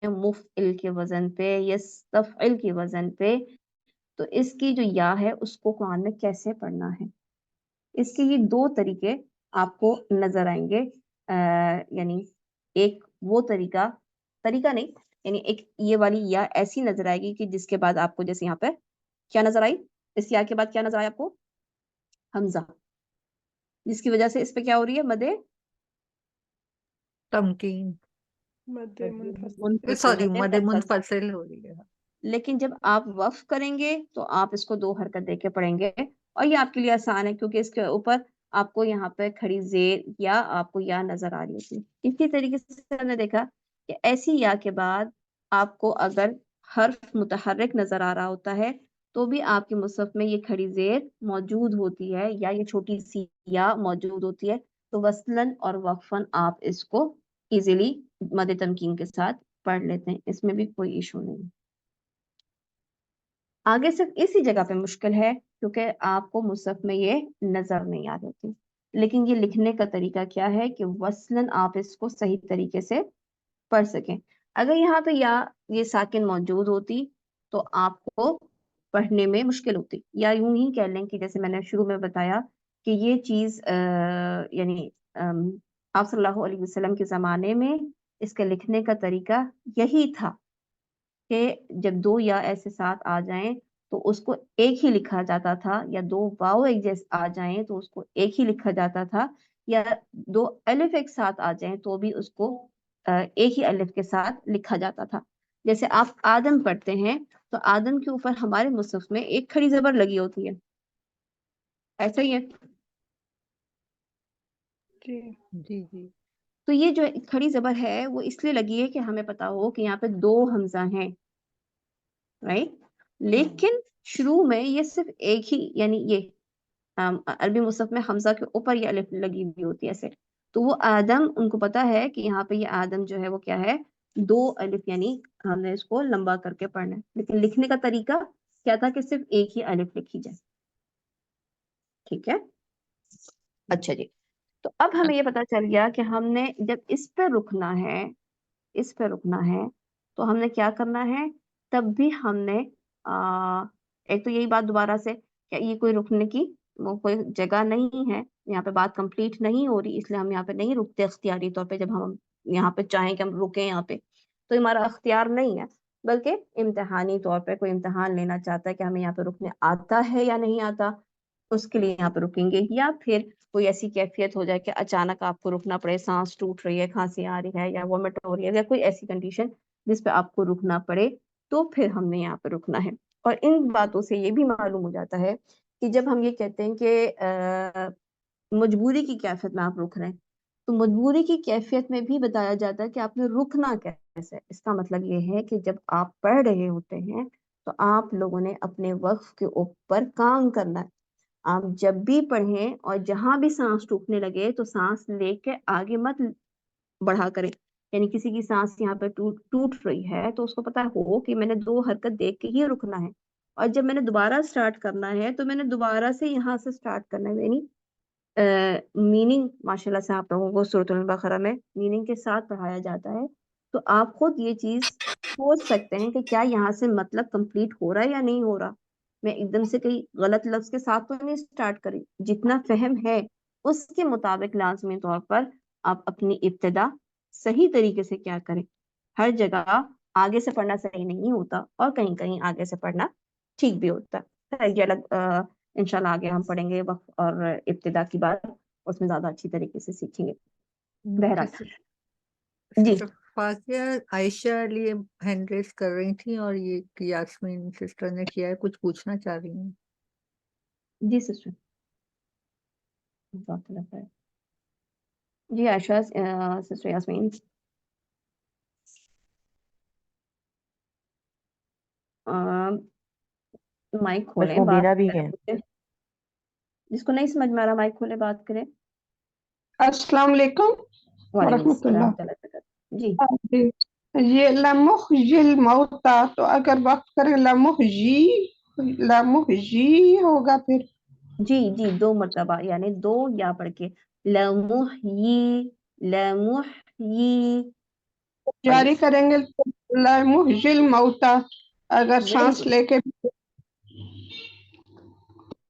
Speaker 1: मुफ़इल के वजन पे या तफ़इल के वजन पे, तो इसकी जो या है उसको कुरान में कैसे पढ़ना है, इसके ये 2 तरीके आपको नजर आएंगे। यानी एक वो तरीका नहीं, यानी एक ये वाली या ऐसी नजर आएगी कि जिसके बाद आपको जैसे यहाँ पे क्या नजर आई, इस या के बाद क्या नजर आया आपको, हमजा, जिसकी वजह से इस पे क्या हो रही है, मदे
Speaker 19: तमकीन
Speaker 8: मद्दे
Speaker 19: सॉरी मद मुनफसिल हो रही है।
Speaker 1: लेकिन जब आप वक्फ करेंगे तो आप इसको 2 हरकत देके पढ़ेंगे और ये आपके लिए आसान है क्योंकि इसके ऊपर आपको यहाँ पे खड़ी जेर या आपको या नजर आ रही थी। इसी तरीके से हमने देखा कि ऐसी या के बाद आपको अगर हर्फ मुतहर्रिक नजर आ रहा होता है तो भी आपके मुसहफ में ये खड़ी जेर मौजूद होती है या ये छोटी सी या मौजूद होती है, तो वसलन और वक्फन आप इसको इजीली मद तमकीन के साथ पढ़ लेते हैं, इसमें भी कोई इशू नहीं। आगे सिर्फ इसी जगह पे मुश्किल है क्योंकि आपको मुसहफ में ये नजर नहीं आ रही, लेकिन ये लिखने का तरीका क्या है कि वसलन आप इसको सही तरीके से पढ़ सकें। अगर यहाँ पे या ये साकिन मौजूद होती तो आपको पढ़ने में मुश्किल होती, या यूं ही कह लें कि जैसे मैंने शुरू में बताया कि ये चीज यानी आप सल्लल्लाहु अलैहि वसल्लम के जमाने में इसके लिखने का तरीका यही था कि जब 2 या ऐसे साथ आ जाएं तो उसको एक ही लिखा जाता था, या 2 वाव एक जैसे आ जाएं तो उसको एक ही लिखा जाता था, या 2 अलिफ एक साथ आ जाएं तो भी उसको एक ही अलिफ के साथ लिखा जाता था। जैसे आप आदम पढ़ते हैं तो आदम के ऊपर हमारे मुसहफ में एक खड़ी जबर लगी होती है, ऐसा ही है
Speaker 8: जी
Speaker 19: जी जी।
Speaker 1: तो ये जो खड़ी जबर है वो इसलिए लगी है कि हमें पता हो कि यहाँ पे 2 हमजा हैं, राइट। लेकिन शुरू में ये सिर्फ एक ही, यानी ये अरबी मुसहफ में हमजा के ऊपर ये अलिफ लगी हुई होती है ऐसे, तो वो आदम, उनको पता है कि यहाँ पे ये आदम जो है वो क्या है, 2 अलिफ, यानी हमने इसको लंबा करके पढ़ना है। लेकिन लिखने का तरीका क्या था कि सिर्फ एक ही अलिफ लिखी जाए, ठीक है। अच्छा जी, तो अब हमें ये पता चल गया कि हमने जब इस पे रुकना है, इस पे रुकना है तो हमने क्या करना है। तब भी हमने एक तो यही बात दोबारा से, क्या ये कोई रुकने की वो कोई जगह नहीं है, यहाँ पे बात कंप्लीट नहीं हो रही, इसलिए हम यहाँ पे नहीं रुकते अख्तियारी तौर पे। जब हम यहाँ पे चाहें कि हम रुके यहाँ पे तो हमारा अख्तियार नहीं है, बल्कि इम्तिहानी तौर पे कोई इम्तिहान लेना चाहता है कि हमें यहाँ पे रुकने आता है या नहीं आता, उसके लिए यहाँ पे रुकेंगे। या फिर कोई ऐसी कैफियत हो जाए कि अचानक आपको रुकना पड़े, सांस टूट रही है, खांसी आ रही है या वोमिट हो रही है, या कोई ऐसी कंडीशन जिस पे आपको रुकना पड़े, तो फिर हमने यहाँ पे रुकना है। और इन बातों से ये भी मालूम हो जाता है कि जब हम ये कहते हैं कि मजबूरी की कैफियत में आप रुक रहे हैं, तो मजबूरी की कैफियत में भी बताया जाता है कि आपने रुकना कैसे। इसका मतलब ये है कि जब आप पढ़ रहे होते हैं तो आप लोगों ने अपने वक्फ के ऊपर काम करना है। आप जब भी पढ़ें और जहां भी सांस टूटने लगे तो सांस लेके आगे मत बढ़ा करें, यानी किसी की सांस यहाँ पर टूट रही है तो उसको पता हो कि मैंने 2 हरकत देख के ही रुकना है, और जब मैंने दोबारा स्टार्ट करना है तो मैंने दोबारा से यहाँ से स्टार्ट करना है। यानी मीनिंग माशाल्लाह से आप लोगों को सूरह बकरा में मीनिंग के साथ पढ़ाया जाता है, तो आप खुद ये चीज सोच सकते हैं कि क्या यहाँ से मतलब कंप्लीट हो रहा है या नहीं हो रहा। मैं एकदम से कहीं गलत लफ्ज के साथ तो नहीं स्टार्ट करी, जितना फहम है उसके मुताबिक लाजमी तौर पर آپ اپنی ابتدا صحیح طریقے سے کیا کریں. ہر جگہ آگے سے پڑھنا صحیح نہیں ہوتا اور کہیں کہیں آگے سے پڑھنا ٹھیک بھی ہوتا ہے. یہ الگ انشاءاللہ آگے ہم پڑھیں گے وقف اور ابتدا کی بات، اس میں زیادہ اچھی طریقے سے سیکھیں گے. بہرحال جی
Speaker 19: سسٹر فاضیہ عائشہ لیے ہینڈ ریز کر رہی تھی اور یہ یاسمین سسٹر نے کیا ہے، کچھ پوچھنا چاہ رہی ہیں.
Speaker 1: جی سسٹر. جی عائشہ سسٹر یاسمین. مائک کھولیں، بات
Speaker 20: مبینہ بھی ہے.
Speaker 1: کریں. جس کو نہیں سمجھ میں آ رہا مائک کھولے بات کریں.
Speaker 18: السلام علیکم
Speaker 1: وعلیکم
Speaker 18: ورحمۃ
Speaker 1: السلام
Speaker 18: اللہ.
Speaker 1: تعالیٰ وبرکاتہ. جی
Speaker 18: جی یہ لمحجی الموتا، تو اگر وقت کریں لمحجی ہوگا پھر.
Speaker 1: جی جی 2 مرتبہ یعنی 2 یا پڑھ کے لمحیی لمحیی
Speaker 18: جاری کریں گے لمحجی الموتا، اگر
Speaker 1: ویری
Speaker 18: سانس
Speaker 1: گڈ.
Speaker 18: لے کے.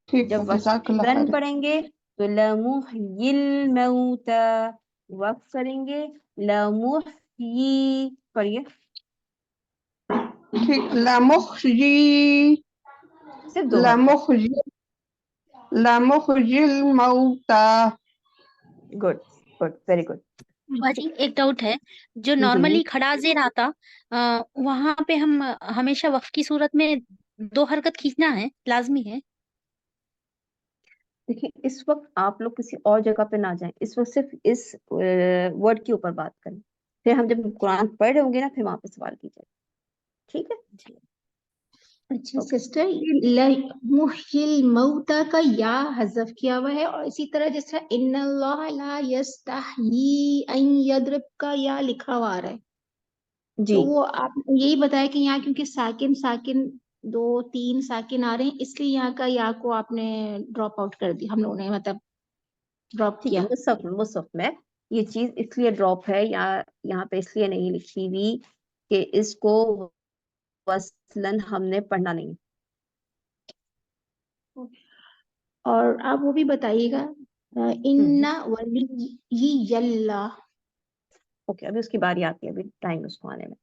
Speaker 18: ٹھیک
Speaker 1: جب
Speaker 18: ہے، جزاک اللہ
Speaker 1: وصلن
Speaker 18: خیر.
Speaker 1: پڑھیں گے تو لمحیی الموتا، وقف کریں گے لمحیی. پڑھیے
Speaker 18: ٹھیک، لمحجی
Speaker 1: صرف 2 مرتبہ.
Speaker 18: لمحجی الموتا.
Speaker 1: Good good very good.
Speaker 16: باجی ایک ڈاؤٹ ہے، جو
Speaker 1: جی
Speaker 16: نارملی کھڑا زیر آتا وہاں پہ ہم ہمیشہ وقف کی صورت میں 2 حرکت کھینچنا ہے، لازمی ہے؟
Speaker 1: دیکھیں اس وقت آپ لوگ کسی اور جگہ پہ نہ جائیں، اس وقت صرف اس ورڈ کے اوپر بات کریں. پھر ہم جب قرآن پڑھ رہے ہوں گے نا پھر وہاں پہ سوال کیجیے. ٹھیک ہے.
Speaker 5: اچھا
Speaker 1: اوکے.
Speaker 5: سسٹر، محیل موتا کا یا حذف کیا ہوا ہے، اور اسی طرح جس طرح ان اللہ لا یستحیی ان یضرب کا یا لکھا ہوا آ رہا ہے.
Speaker 1: جی
Speaker 5: تو وہ آپ یہی بتایا کہ یہاں کیونکہ ساکن 2-3 ساکن آ رہے ہیں، اس لیے یہاں کا یا کو آپ نے ڈراپ آؤٹ کر دی، ہم لوگوں نے مطلب ڈراپ
Speaker 1: ٹھیک ہے.
Speaker 5: کیا.
Speaker 1: مصحف میں یہ چیز اس لیے ڈراپ ہے یا یہاں پہ اس لیے نہیں لکھی ہوئی کہ اس کو وصلن ہم نے پڑھنا نہیں.
Speaker 5: اور آپ وہ بھی بتائیے گا ان ولی اللہ.
Speaker 1: اوکے ابھی اس کی باری آتی ہے، ابھی ٹائم اس کو آنے میں.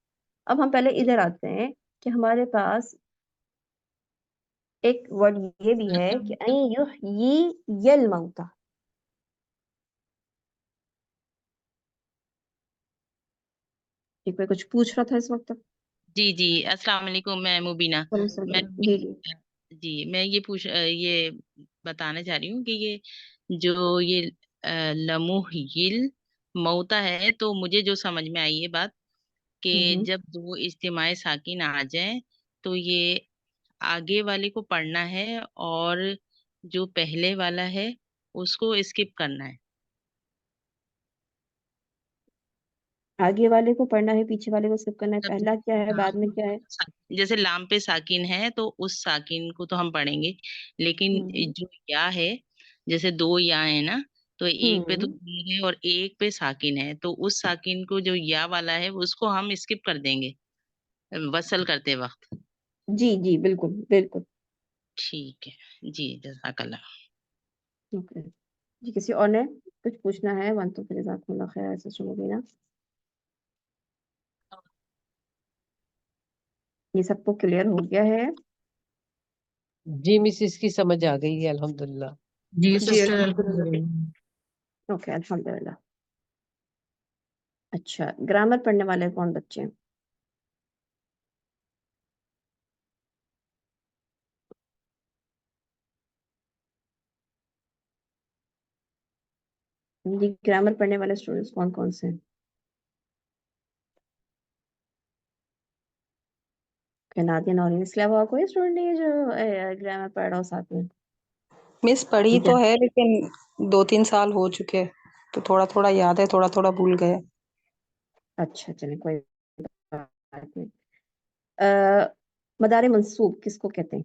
Speaker 1: اب ہم پہلے ادھر آتے ہیں کہ ہمارے پاس ایک ورڈ یہ بھی ہے کہ این یحیی الموتا. ایک کوئی کچھ پوچھ رہا تھا اس وقت.
Speaker 21: جی جی السلام علیکم، میں مبینہ. میں
Speaker 1: جی جی
Speaker 21: جی میں یہ بتانا چاہ رہی ہوں کہ یہ جو یہ لمحیل موتا ہے، تو مجھے جو سمجھ میں آئی ہے بات کہ جب 2 اجتماعی ساکن آ جائیں تو یہ آگے والے کو پڑھنا ہے اور جو پہلے والا ہے اس کو اسکپ کرنا ہے.
Speaker 1: آگے والے کو پڑھنا ہے، پیچھے والے کو اسکپ کرنا ہے. پہلا کیا ہے بعد میں کیا ہے؟
Speaker 21: جیسے لام پہ ساکن ہے تو اس ساکن کو تو ہم پڑھیں گے، لیکن جو یا ہے جیسے 2 یا ہے نا، تو ایک پہ تو زیر ہے اور ایک پہ ساکن ہے، تو اس ساکن کو جو یا والا ہے اس کو ہم اسکپ کر دیں گے وصل کرتے وقت.
Speaker 1: جی جی بالکل بالکل.
Speaker 21: ٹھیک ہے جی، جزاک اللہ.
Speaker 1: اوکے جی. کسی اور نے کچھ پوچھنا ہے؟ ون تو پھر جزاکم اللہ خیر سسٹر مبینہ. یہ سب کو کلیئر ہو گیا ہے؟
Speaker 15: جی مس اس کی سمجھ آ گئی ہے الحمدللہ.
Speaker 19: جی
Speaker 1: جی
Speaker 19: سسٹر الحمدللہ.
Speaker 1: اوکے الحمدللہ. اچھا گرامر پڑھنے والے کون بچے ہیں؟ جی گرامر پڑھنے والے اسٹوڈینٹس کون کون سے ہیں؟ نادین اور اس کے علاوہ کوئی اسٹوڈنٹ نہیں ہے جو گرامر پڑھ رہا ہو ساتھ میں؟
Speaker 14: مس پڑھی تو ہے لیکن 2-3 سال ہو چکے، تو تھوڑا تھوڑا یاد ہے، تھوڑا تھوڑا بھول گئے.
Speaker 1: اچھا چلیں کوئی بات نہیں. مدار منصوب کس کو کہتے ہیں؟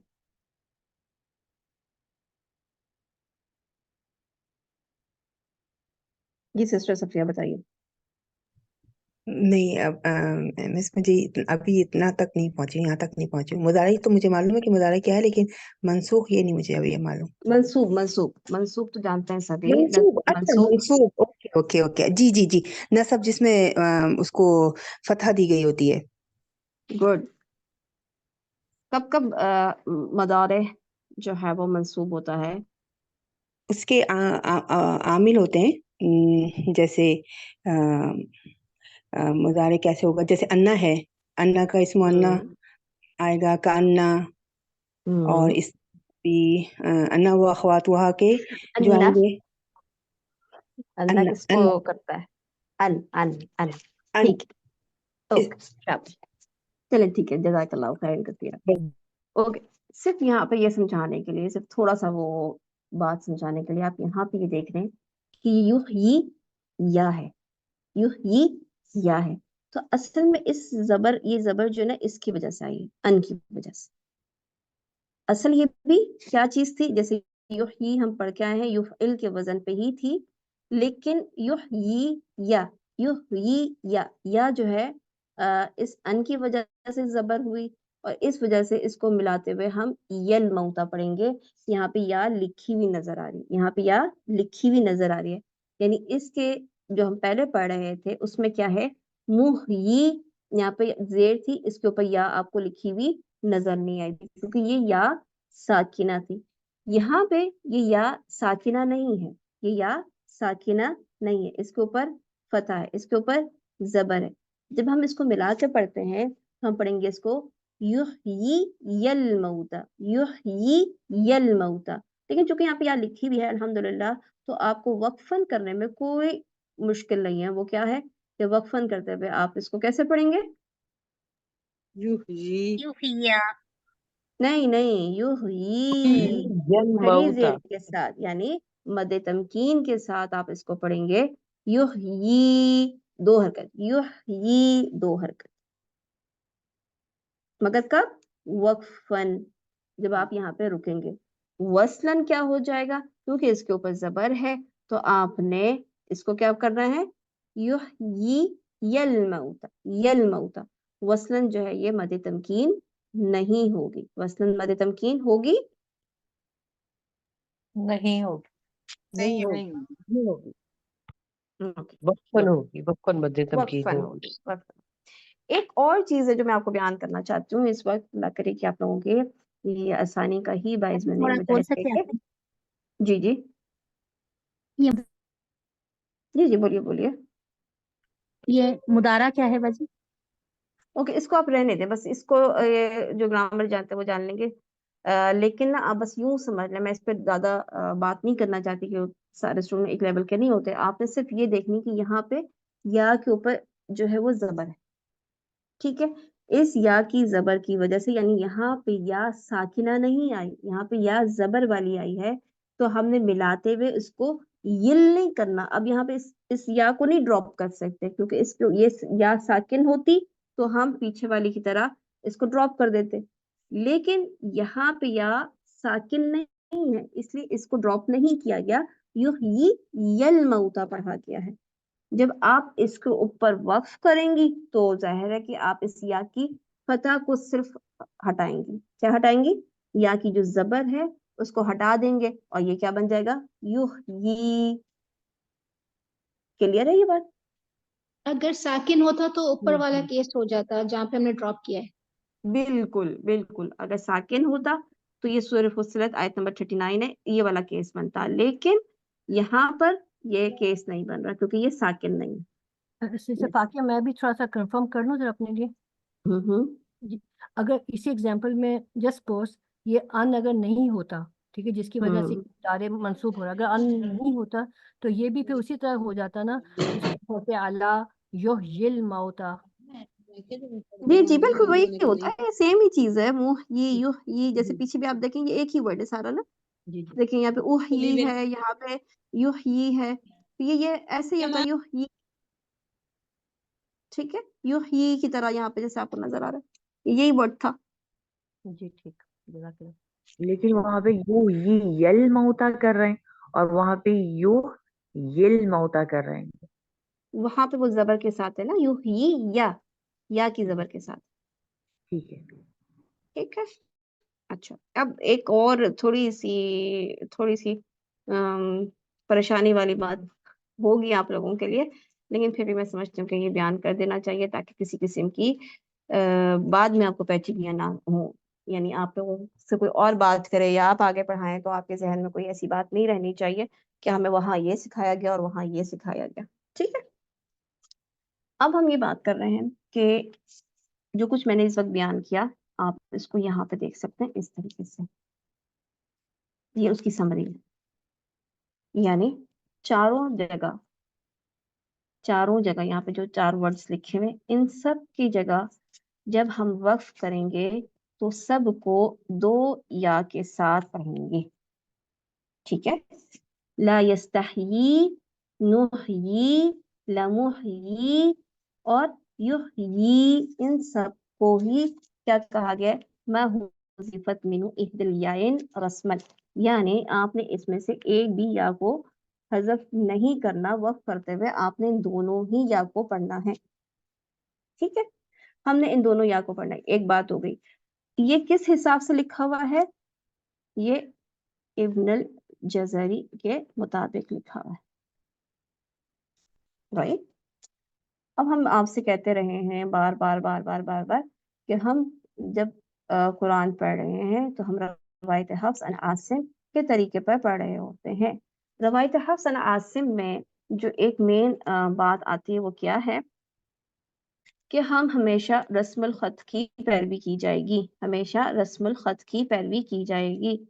Speaker 1: جی سسٹر صفیہ بتائیے.
Speaker 20: नहीं अब मिस मुझे अभी इतना तक नहीं पहुंची, यहाँ तक नहीं पहुंची। मुदारी तो मुझे मालूम है कि मुदारी क्या है, लेकिन मनसूख ये नहीं मुझे अभी ये मालूम।
Speaker 1: मंसूब मंसूब मंसूब तो जानते हैं सभी।
Speaker 20: मंसूब, अच्छा
Speaker 1: मंसूब
Speaker 20: मंसूब, ओके ओके ओके, जी जी जी। नसब जिसमें उसको फतह दी गई होती है।
Speaker 1: गुड। कब कब मदारे जो है वो मंसूब होता है?
Speaker 20: उसके आमिल होते हैं, जैसे मुदारे कैसे होगा, जैसे अन्ना है, अन्ना का इसम अन्ना आएगा का अन्ना, और इस भी अन्ना व अखवात वहा के जो
Speaker 1: अन्ना
Speaker 20: आएंगे।
Speaker 1: अन्ना
Speaker 20: अन्ना
Speaker 1: किसको
Speaker 20: अन्ना
Speaker 1: करता है? अन अन अन
Speaker 20: अन
Speaker 1: ठीक है, ओके शाबाश। चलिए ठीक है, जज़ाकल्लाह खैर कसीरा। ओके, सिर्फ यहाँ पे ये समझाने के लिए, सिर्फ थोड़ा सा वो बात समझाने के लिए आप यहाँ पे ये देख रहे हैं कि युह ये या है, युह ये या है। तो असल में इस जबर, ये जबर जो है ना इसकी वजह से आई है, अन की वजह से। असल ये भी क्या चीज थी, जैसे युह ये हम पढ़ के आए हैं युफइल के वजन पे ही थी, लेकिन युह ये या, युह ये या जो है इस अन की वजह से जबर हुई, और इस वजह से इसको मिलाते हुए हम यल मौता पढ़ेंगे। यहाँ पे या लिखी हुई नजर आ रही है, यहाँ पे या लिखी हुई नजर आ रही है, यानी इसके जो हम पहले पढ़ रहे थे उसमें क्या है, मुह ये, यहाँ पे जेर थी, इसके ऊपर या आपको लिखी हुई नजर नहीं आई थी क्योंकि ये या साकिना थी। यहाँ पे ये या साकिना नहीं है, ये या साकिना नहीं है, इसके ऊपर फतह है, इसके ऊपर जबर है। जब हम इसको मिला के पढ़ते हैं तो हम पढ़ेंगे इसको युहयी यल मौता, युहयी यल मौता। लेकिन चूंकि यहाँ पे या लिखी भी है अल्हम्दुलिल्लाह, तो आपको वक्फन करने में कोई मुश्किल नहीं है। वो क्या है कि वक्फन करते हुए आप इसको कैसे पढ़ेंगे?
Speaker 21: यूफिया।
Speaker 1: नहीं नहीं, युहयी
Speaker 15: यल
Speaker 1: खड़ी
Speaker 15: मौता।
Speaker 1: जेर के साथ, यानी मद तमकीन के साथ आप इसको पढ़ेंगे। युहयी दो हरकत, युहयी दो हरकत, मगर कब? वक्फन, जब आप यहाँ पे रुकेंगे। वसलन क्या हो जाएगा, क्योंकि इसके ऊपर जबर है तो आपने इसको क्या करना है, युहयी यल मौता, यल मौता। वसलन जो है ये मद तमकीन नहीं होगी, वसलन मद तमकीन होगी
Speaker 2: नहीं होगी।
Speaker 1: नहीं होगी,
Speaker 20: नहीं होगी,
Speaker 1: ओके,
Speaker 20: वक्फन होगी, वक्फन मध्य तमकीन
Speaker 1: वक्फन
Speaker 20: होगी।
Speaker 1: होगी, वक्फन। एक और चीज है जो मैं आपको बयान करना चाहती हूँ इस वक्त, अल्लाह करे कि आप लोगों के ये आसानी का ही बाइस बने
Speaker 16: थोड़ा बोल
Speaker 1: मुजाहिद
Speaker 16: सकते हैं
Speaker 1: के। जी जी
Speaker 16: ये
Speaker 1: जी जी, बोलिए बोलिए।
Speaker 16: ये मुदारा क्या है बाजी?
Speaker 1: ओके, इसको आप रहने दें, बस इसको ये जो ग्रामर जानते हैं वो जान लेंगे। लेकिन ना आप बस यूं समझ लें, मैं इस पर ज्यादा बात नहीं करना चाहती कि सारे स्टूडेंट एक लेवल के नहीं होते। आपने सिर्फ ये देखनी कि यहाँ पे या के ऊपर जो है वो जबर है, ठीक है। इस या की जबर की वजह से, यानी यहाँ पे या साकिना नहीं आई, यहाँ पे या जबर वाली आई है, तो हमने मिलाते हुए इसको यिल नहीं करना। अब यहाँ पे इस या को नहीं ड्रॉप कर सकते, क्योंकि इसको ये या साकिन होती तो हम पीछे वाली की तरह इसको ड्रॉप कर देते, लेकिन यहाँ पे या साकिन नहीं है, इसलिए इसको ड्रॉप नहीं किया गया, युहयी यल मौता पढ़ा गया है। जब आप इसके ऊपर वक्फ करेंगी तो जाहिर है कि आप इस या की फतह को सिर्फ हटाएंगी। क्या हटाएंगी? या की जो जबर है उसको हटा देंगे, और ये क्या बन जाएगा, युहयी। क्लियर है ये बात?
Speaker 5: अगर साकिन होता तो ऊपर वाला
Speaker 1: हम्म।
Speaker 5: केस हो जाता जहाँ पे हमने ड्रॉप किया है।
Speaker 1: बिल्कुल बिल्कुल, अगर साकिन होता तो ये सूरह फुस्सिलत आयत नंबर 39 है, ये वाला केस बनता, लेकिन यहाँ पर ये केस नहीं बन रहा क्योंकि ये साकिन नहीं है।
Speaker 7: फाकिया मैं भी थोड़ा सा कंफर्म कर लूँ जरा अपने लिए। जी, अगर इसी एग्जांपल में जस्ट सपोज ये अन अगर नहीं होता, ठीक है, जिसकी वजह से तारे मंसूब हो रहा, अगर अन नहीं होता तो ये भी फिर उसी तरह हो जाता ना, जैसे अला युहयिल मौता।
Speaker 1: जी जी बिल्कुल वही होता है, सेम ही चीज है। मुंह ये युह ये, जैसे पीछे भी आप देखेंगे एक ही वर्ड है सारा ना।
Speaker 7: जी जी
Speaker 1: देखिए यहाँ पे उह ही है, यहाँ पे युह ही है, तो ये ऐसे ही होता है, युह ही, ठीक है, युह ही की तरह यहाँ पे जैसे आपको नजर आ रहा है, यही वर्ड था।
Speaker 7: जी ठीक, जज़ाकल्लाह।
Speaker 22: लेकिन वहां पे यू ये यल मौता कर रहे हैं और वहां पे यू यिल मौता कर रहे हैं।
Speaker 1: वहां पे वो जबर के साथ है ना, युही या की जबर के साथ।
Speaker 11: ठीक है।
Speaker 1: ठीक है। अच्छा, अब एक और थोड़ी सी परेशानी वाली बात होगी आप लोगों के लिए, लेकिन फिर भी मैं समझती हूँ कि ये बयान कर देना चाहिए ताकि किसी किस्म की बाद में आपको पेचीदगियां ना हो, यानी आप लोगों से कोई और बात करे या आप आगे पढ़ाएं तो आपके जहन में कोई ऐसी बात नहीं रहनी चाहिए कि हमें वहां ये सिखाया गया और वहां ये सिखाया गया। ठीक है। अब हम ये बात कर रहे हैं कि जो कुछ मैंने इस वक्त बयान किया, आप इसको यहाँ पे देख सकते हैं इस तरीके से, ये उसकी समरी है। यानी चारों जगह यहाँ पे जो 4 वर्ड्स लिखे हुए, इन सब की जगह जब हम वक्फ करेंगे तो सबको 2 या के साथ पढ़ेंगे। ठीक है। ला यस्तहयी, नुहयी, लमुहयी और युहयी, इन सब को ही क्या कहा गया? मा हुज़िफ़त मिन्हु इह्दल याइन रस्मन, यानी आपने इसमें से एक भी या को हज़फ नहीं करना, वक्फ करते हुए आपने इन दोनों ही या को पढ़ना है। ठीक है। हमने इन दोनों या को पढ़ना है। एक बात हो गई। ये किस हिसाब से लिखा हुआ है? ये इब्नुल जज़री के मुताबिक लिखा हुआ है, राइट। अब हम आपसे कहते रहे हैं बार बार बार बार बार बार कि हम जब कुरान पढ़ रहे हैं तो हम रवायत हफ्स अन आसिम के तरीके पर पढ़ रहे होते हैं। रवायत हफ्स अन आसिम में जो एक मेन बात आती है वो क्या है कि हम हमेशा रस्मुल ख़त की पैरवी की जाएगी, हमेशा रस्मुल ख़त की पैरवी की जाएगी।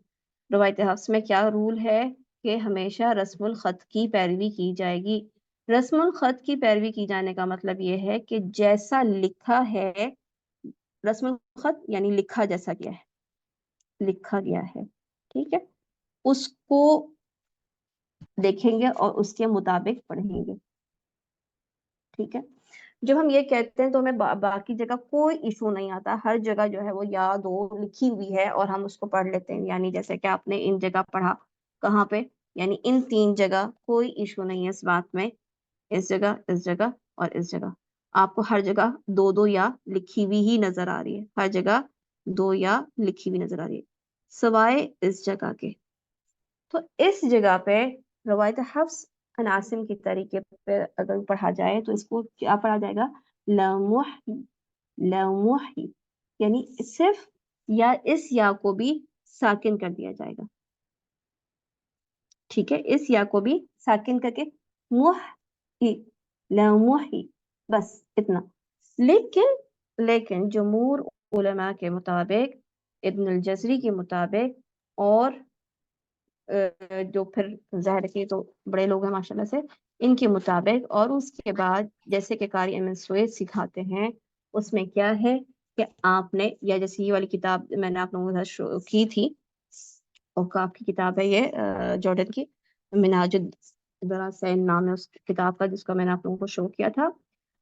Speaker 1: रवायत हफ्स में क्या रूल है कि हमेशा रस्मुल ख़त की पैरवी की जाएगी। रस्मुल ख़त की पैरवी की जाने का मतलब ये है कि जैसा लिखा है, रस्मुल ख़त यानी लिखा जैसा गया है, लिखा गया है, ठीक है, उसको देखेंगे और उसके मुताबिक पढ़ेंगे। ठीक है। जब हम ये कहते हैं तो हमें बाकी जगह कोई इशू नहीं आता, हर जगह जो है वो या दो लिखी हुई है और हम उसको पढ़ लेते हैं। यानी जैसे कि आपने इन जगह पढ़ा, कहाँ पे? यानी इन 3 जगह कोई इशू नहीं है इस बात में, इस जगह और इस जगह आपको हर जगह 2-2 या लिखी हुई ही नजर आ रही है, हर जगह 2 या लिखी हुई नजर आ रही है, सवाए इस जगह के। तो इस जगह पे रवायत हफ्स अन आसिम की तरीके पे अगर पढ़ा जाए तो इसको क्या पढ़ा जाएगा? लमुही, लमुही, यानी सिर्फ या इस या को भी साकिन कर दिया जाएगा। ठीक है, इस या को भी साकिन करके मुही, लमुही, बस इतना। लेकिन जमहूर उलमा के मुताबिक, इब्नुल जज़री के मुताबिक और जो फिर ज़ाहिर है कि तो बड़े लोग हैं माशाल्लाह से, इनके मुताबिक और उसके बाद जैसे कि कारी अहमद सुएद सिखाते हैं, उसमें क्या है कि आपने, या जैसे ये वाली किताब मैंने आप लोगों के साथ शो की थी, औकाफ की किताब है ये, जॉर्डन की, मिनाजुद दरासैन नाम है उस किताब का, जिसका मैंने आप लोगों को शो किया था।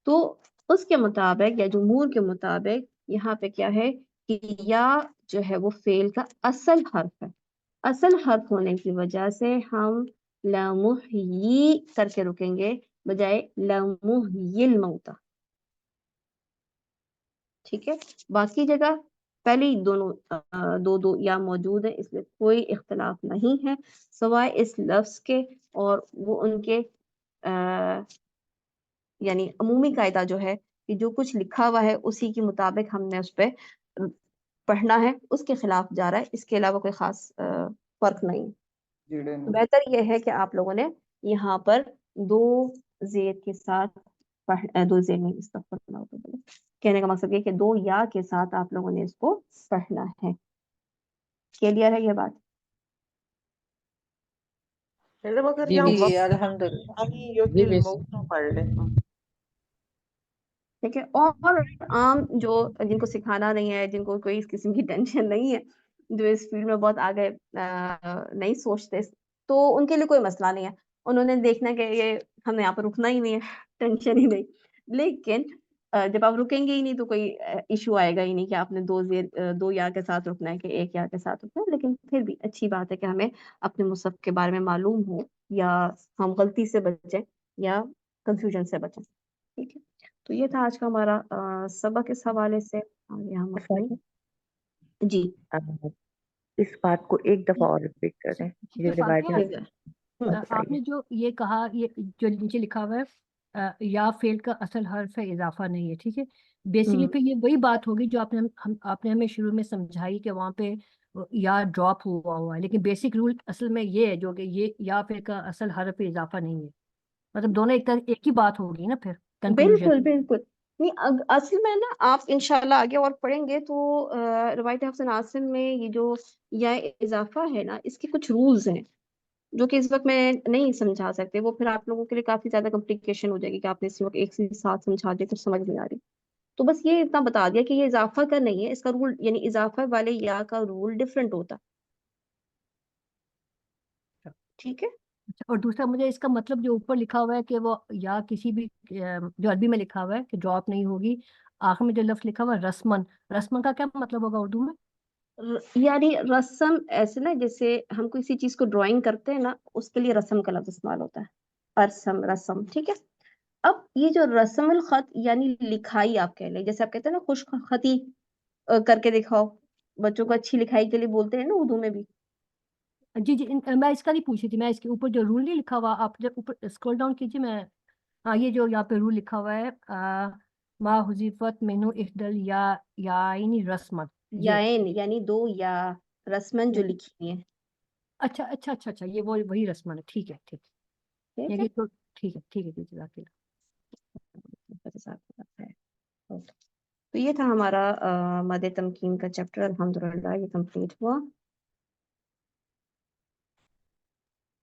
Speaker 1: तो उसके मुताबिक या जमहूर के मुताबिक यहाँ पे क्या है कि या जो है वो फेल का असल हर्फ है, असल हर्फ होने की वजह से हम लमुहयी करके रुकेंगे बजाय लमुहयिल मौता। ठीक है। बाकी जगह पहले ही दोनों 2-2 या मौजूद है, इसलिए कोई इख्तलाफ नहीं है सवाए इस लफ्ज के, और वो उनके यानी अमूमी कायदा जो है कि जो कुछ लिखा हुआ है उसी के मुताबिक हमने उस पर पढ़ना है, उसके खिलाफ जा रहा है, इसके अलावा कोई खास फर्क नहीं। बेहतर यह है कि आप लोगों ने यहाँ पर 2 ज़ेर के साथ 2 ज़ेर नहीं, कहने का मकसद ये कि 2 या के साथ आप लोगों ने इसको पढ़ना है। क्लियर है ये बात?
Speaker 11: मैडम अगर
Speaker 19: जी
Speaker 11: यहाँ
Speaker 19: जी
Speaker 11: वक्त
Speaker 19: अल्हम्दुलिल्lah।
Speaker 11: खाली
Speaker 19: जी
Speaker 11: युहिल
Speaker 19: मिस।
Speaker 11: मौता पढ़ ले।
Speaker 1: ठीक है। और आम जो जिनको सिखाना नहीं है, जिनको कोई इस किस्म की टेंशन नहीं है, जो इस फील्ड में बहुत आगे नहीं सोचते, तो उनके लिए कोई मसला नहीं है, उन्होंने देखना कि ये हमें यहाँ पर रुकना ही नहीं है, टेंशन ही नहीं। लेकिन जब आप रुकेंगे ही नहीं तो कोई इशू आएगा ही नहीं कि आपने 2 या के साथ रुकना है कि 1 या के साथ रुकना है। लेकिन फिर भी अच्छी बात है कि हमें अपने मुसहफ के बारे में मालूम हो, या हम गलती से बचें, या कंफ्यूजन से बचें। ठीक है, तो ये था आज का हमारा सबक इस हवाले से। आगे हम अपनी जी
Speaker 22: इस बात को एक दफा और रिपीट कर दें, ये रिवायत
Speaker 1: ठीक है।
Speaker 7: आपने जो ये कहा, ये जो नीचे लिखा हुआ है या फेल का असल हर्फ है, इजाफा नहीं है, ठीक है। बेसिकली फिर ये वही बात होगी जो आपने हमें शुरू में समझाई कि वहाँ पे या ड्रॉप हुआ है, लेकिन बेसिक रूल असल में ये है जो कि ये या फेल का असल हर्फ है, इजाफा नहीं है। मतलब दोनों एक ही बात होगी ना फिर
Speaker 1: बिल्कुल
Speaker 7: कंक्लूजन।
Speaker 1: बिल्कुल नहीं, असल में ना आप इंशाल्लाह आगे और पढ़ेंगे तो रवायत हफ्स आसिम में ये जो या इजाफा है ना, इसके कुछ रूल्स हैं जो कि इस वक्त मैं नहीं समझा सकते। वो फिर आप लोगों के लिए काफी ज्यादा कॉम्प्लिकेशन हो जाएगी कि आपने इस वक्त एक से साथ समझा दिया, कुछ समझ नहीं आ रही। तो बस ये इतना बता दिया कि ये इजाफा का नहीं है, इसका रूल यानी इजाफा वाले या का रूल डिफरेंट होता। ठीक है।
Speaker 7: अच्छा, और दूसरा मुझे इसका मतलब जो ऊपर लिखा हुआ है कि वो या किसी भी जो अरबी में लिखा हुआ है कि ड्रॉप नहीं होगी, आखिर में जो लफ्ज लिखा हुआ है रस्मन, रस्मन का क्या मतलब होगा उर्दू में?
Speaker 1: यानी रस्म ऐसे ना, जैसे हम किसी चीज को ड्राइंग करते हैं ना, उसके लिए रस्म का लफ्ज इस्तेमाल होता है, अरसम रस्म। ठीक है। अब ये जो रस्मुल खत यानी लिखाई आप कह लें, जैसे आप कहते हैं ना खुश खती करके दिखाओ, बच्चों को अच्छी लिखाई के लिए बोलते हैं ना उर्दू में भी।
Speaker 7: जी जी, मैं इसका नहीं पूछ रही थी, मैं इसके ऊपर जो रूल नहीं लिखा हुआ, आप जब ऊपर स्क्रॉल डाउन कीजिए, मैं हाँ ये जो यहाँ पे रूल लिखा हुआ है मा हुजीफत मेनू इहदल या यानी रस्मन, ये
Speaker 1: याइन यानी दो या, रस्मन जो लिखी हुई है।
Speaker 7: अच्छा अच्छा अच्छा अच्छा, ये वो वही रस्मन है, ठीक है ठीक है,
Speaker 1: ठीक
Speaker 7: ये
Speaker 1: है।
Speaker 7: तो ठीक है ठीक है जी, जज़ाकिल्लाह।
Speaker 1: तो ये था हमारा मद तमकीन का चैप्टर, अल्हम्दुलिल्लाह ये कंप्लीट हुआ।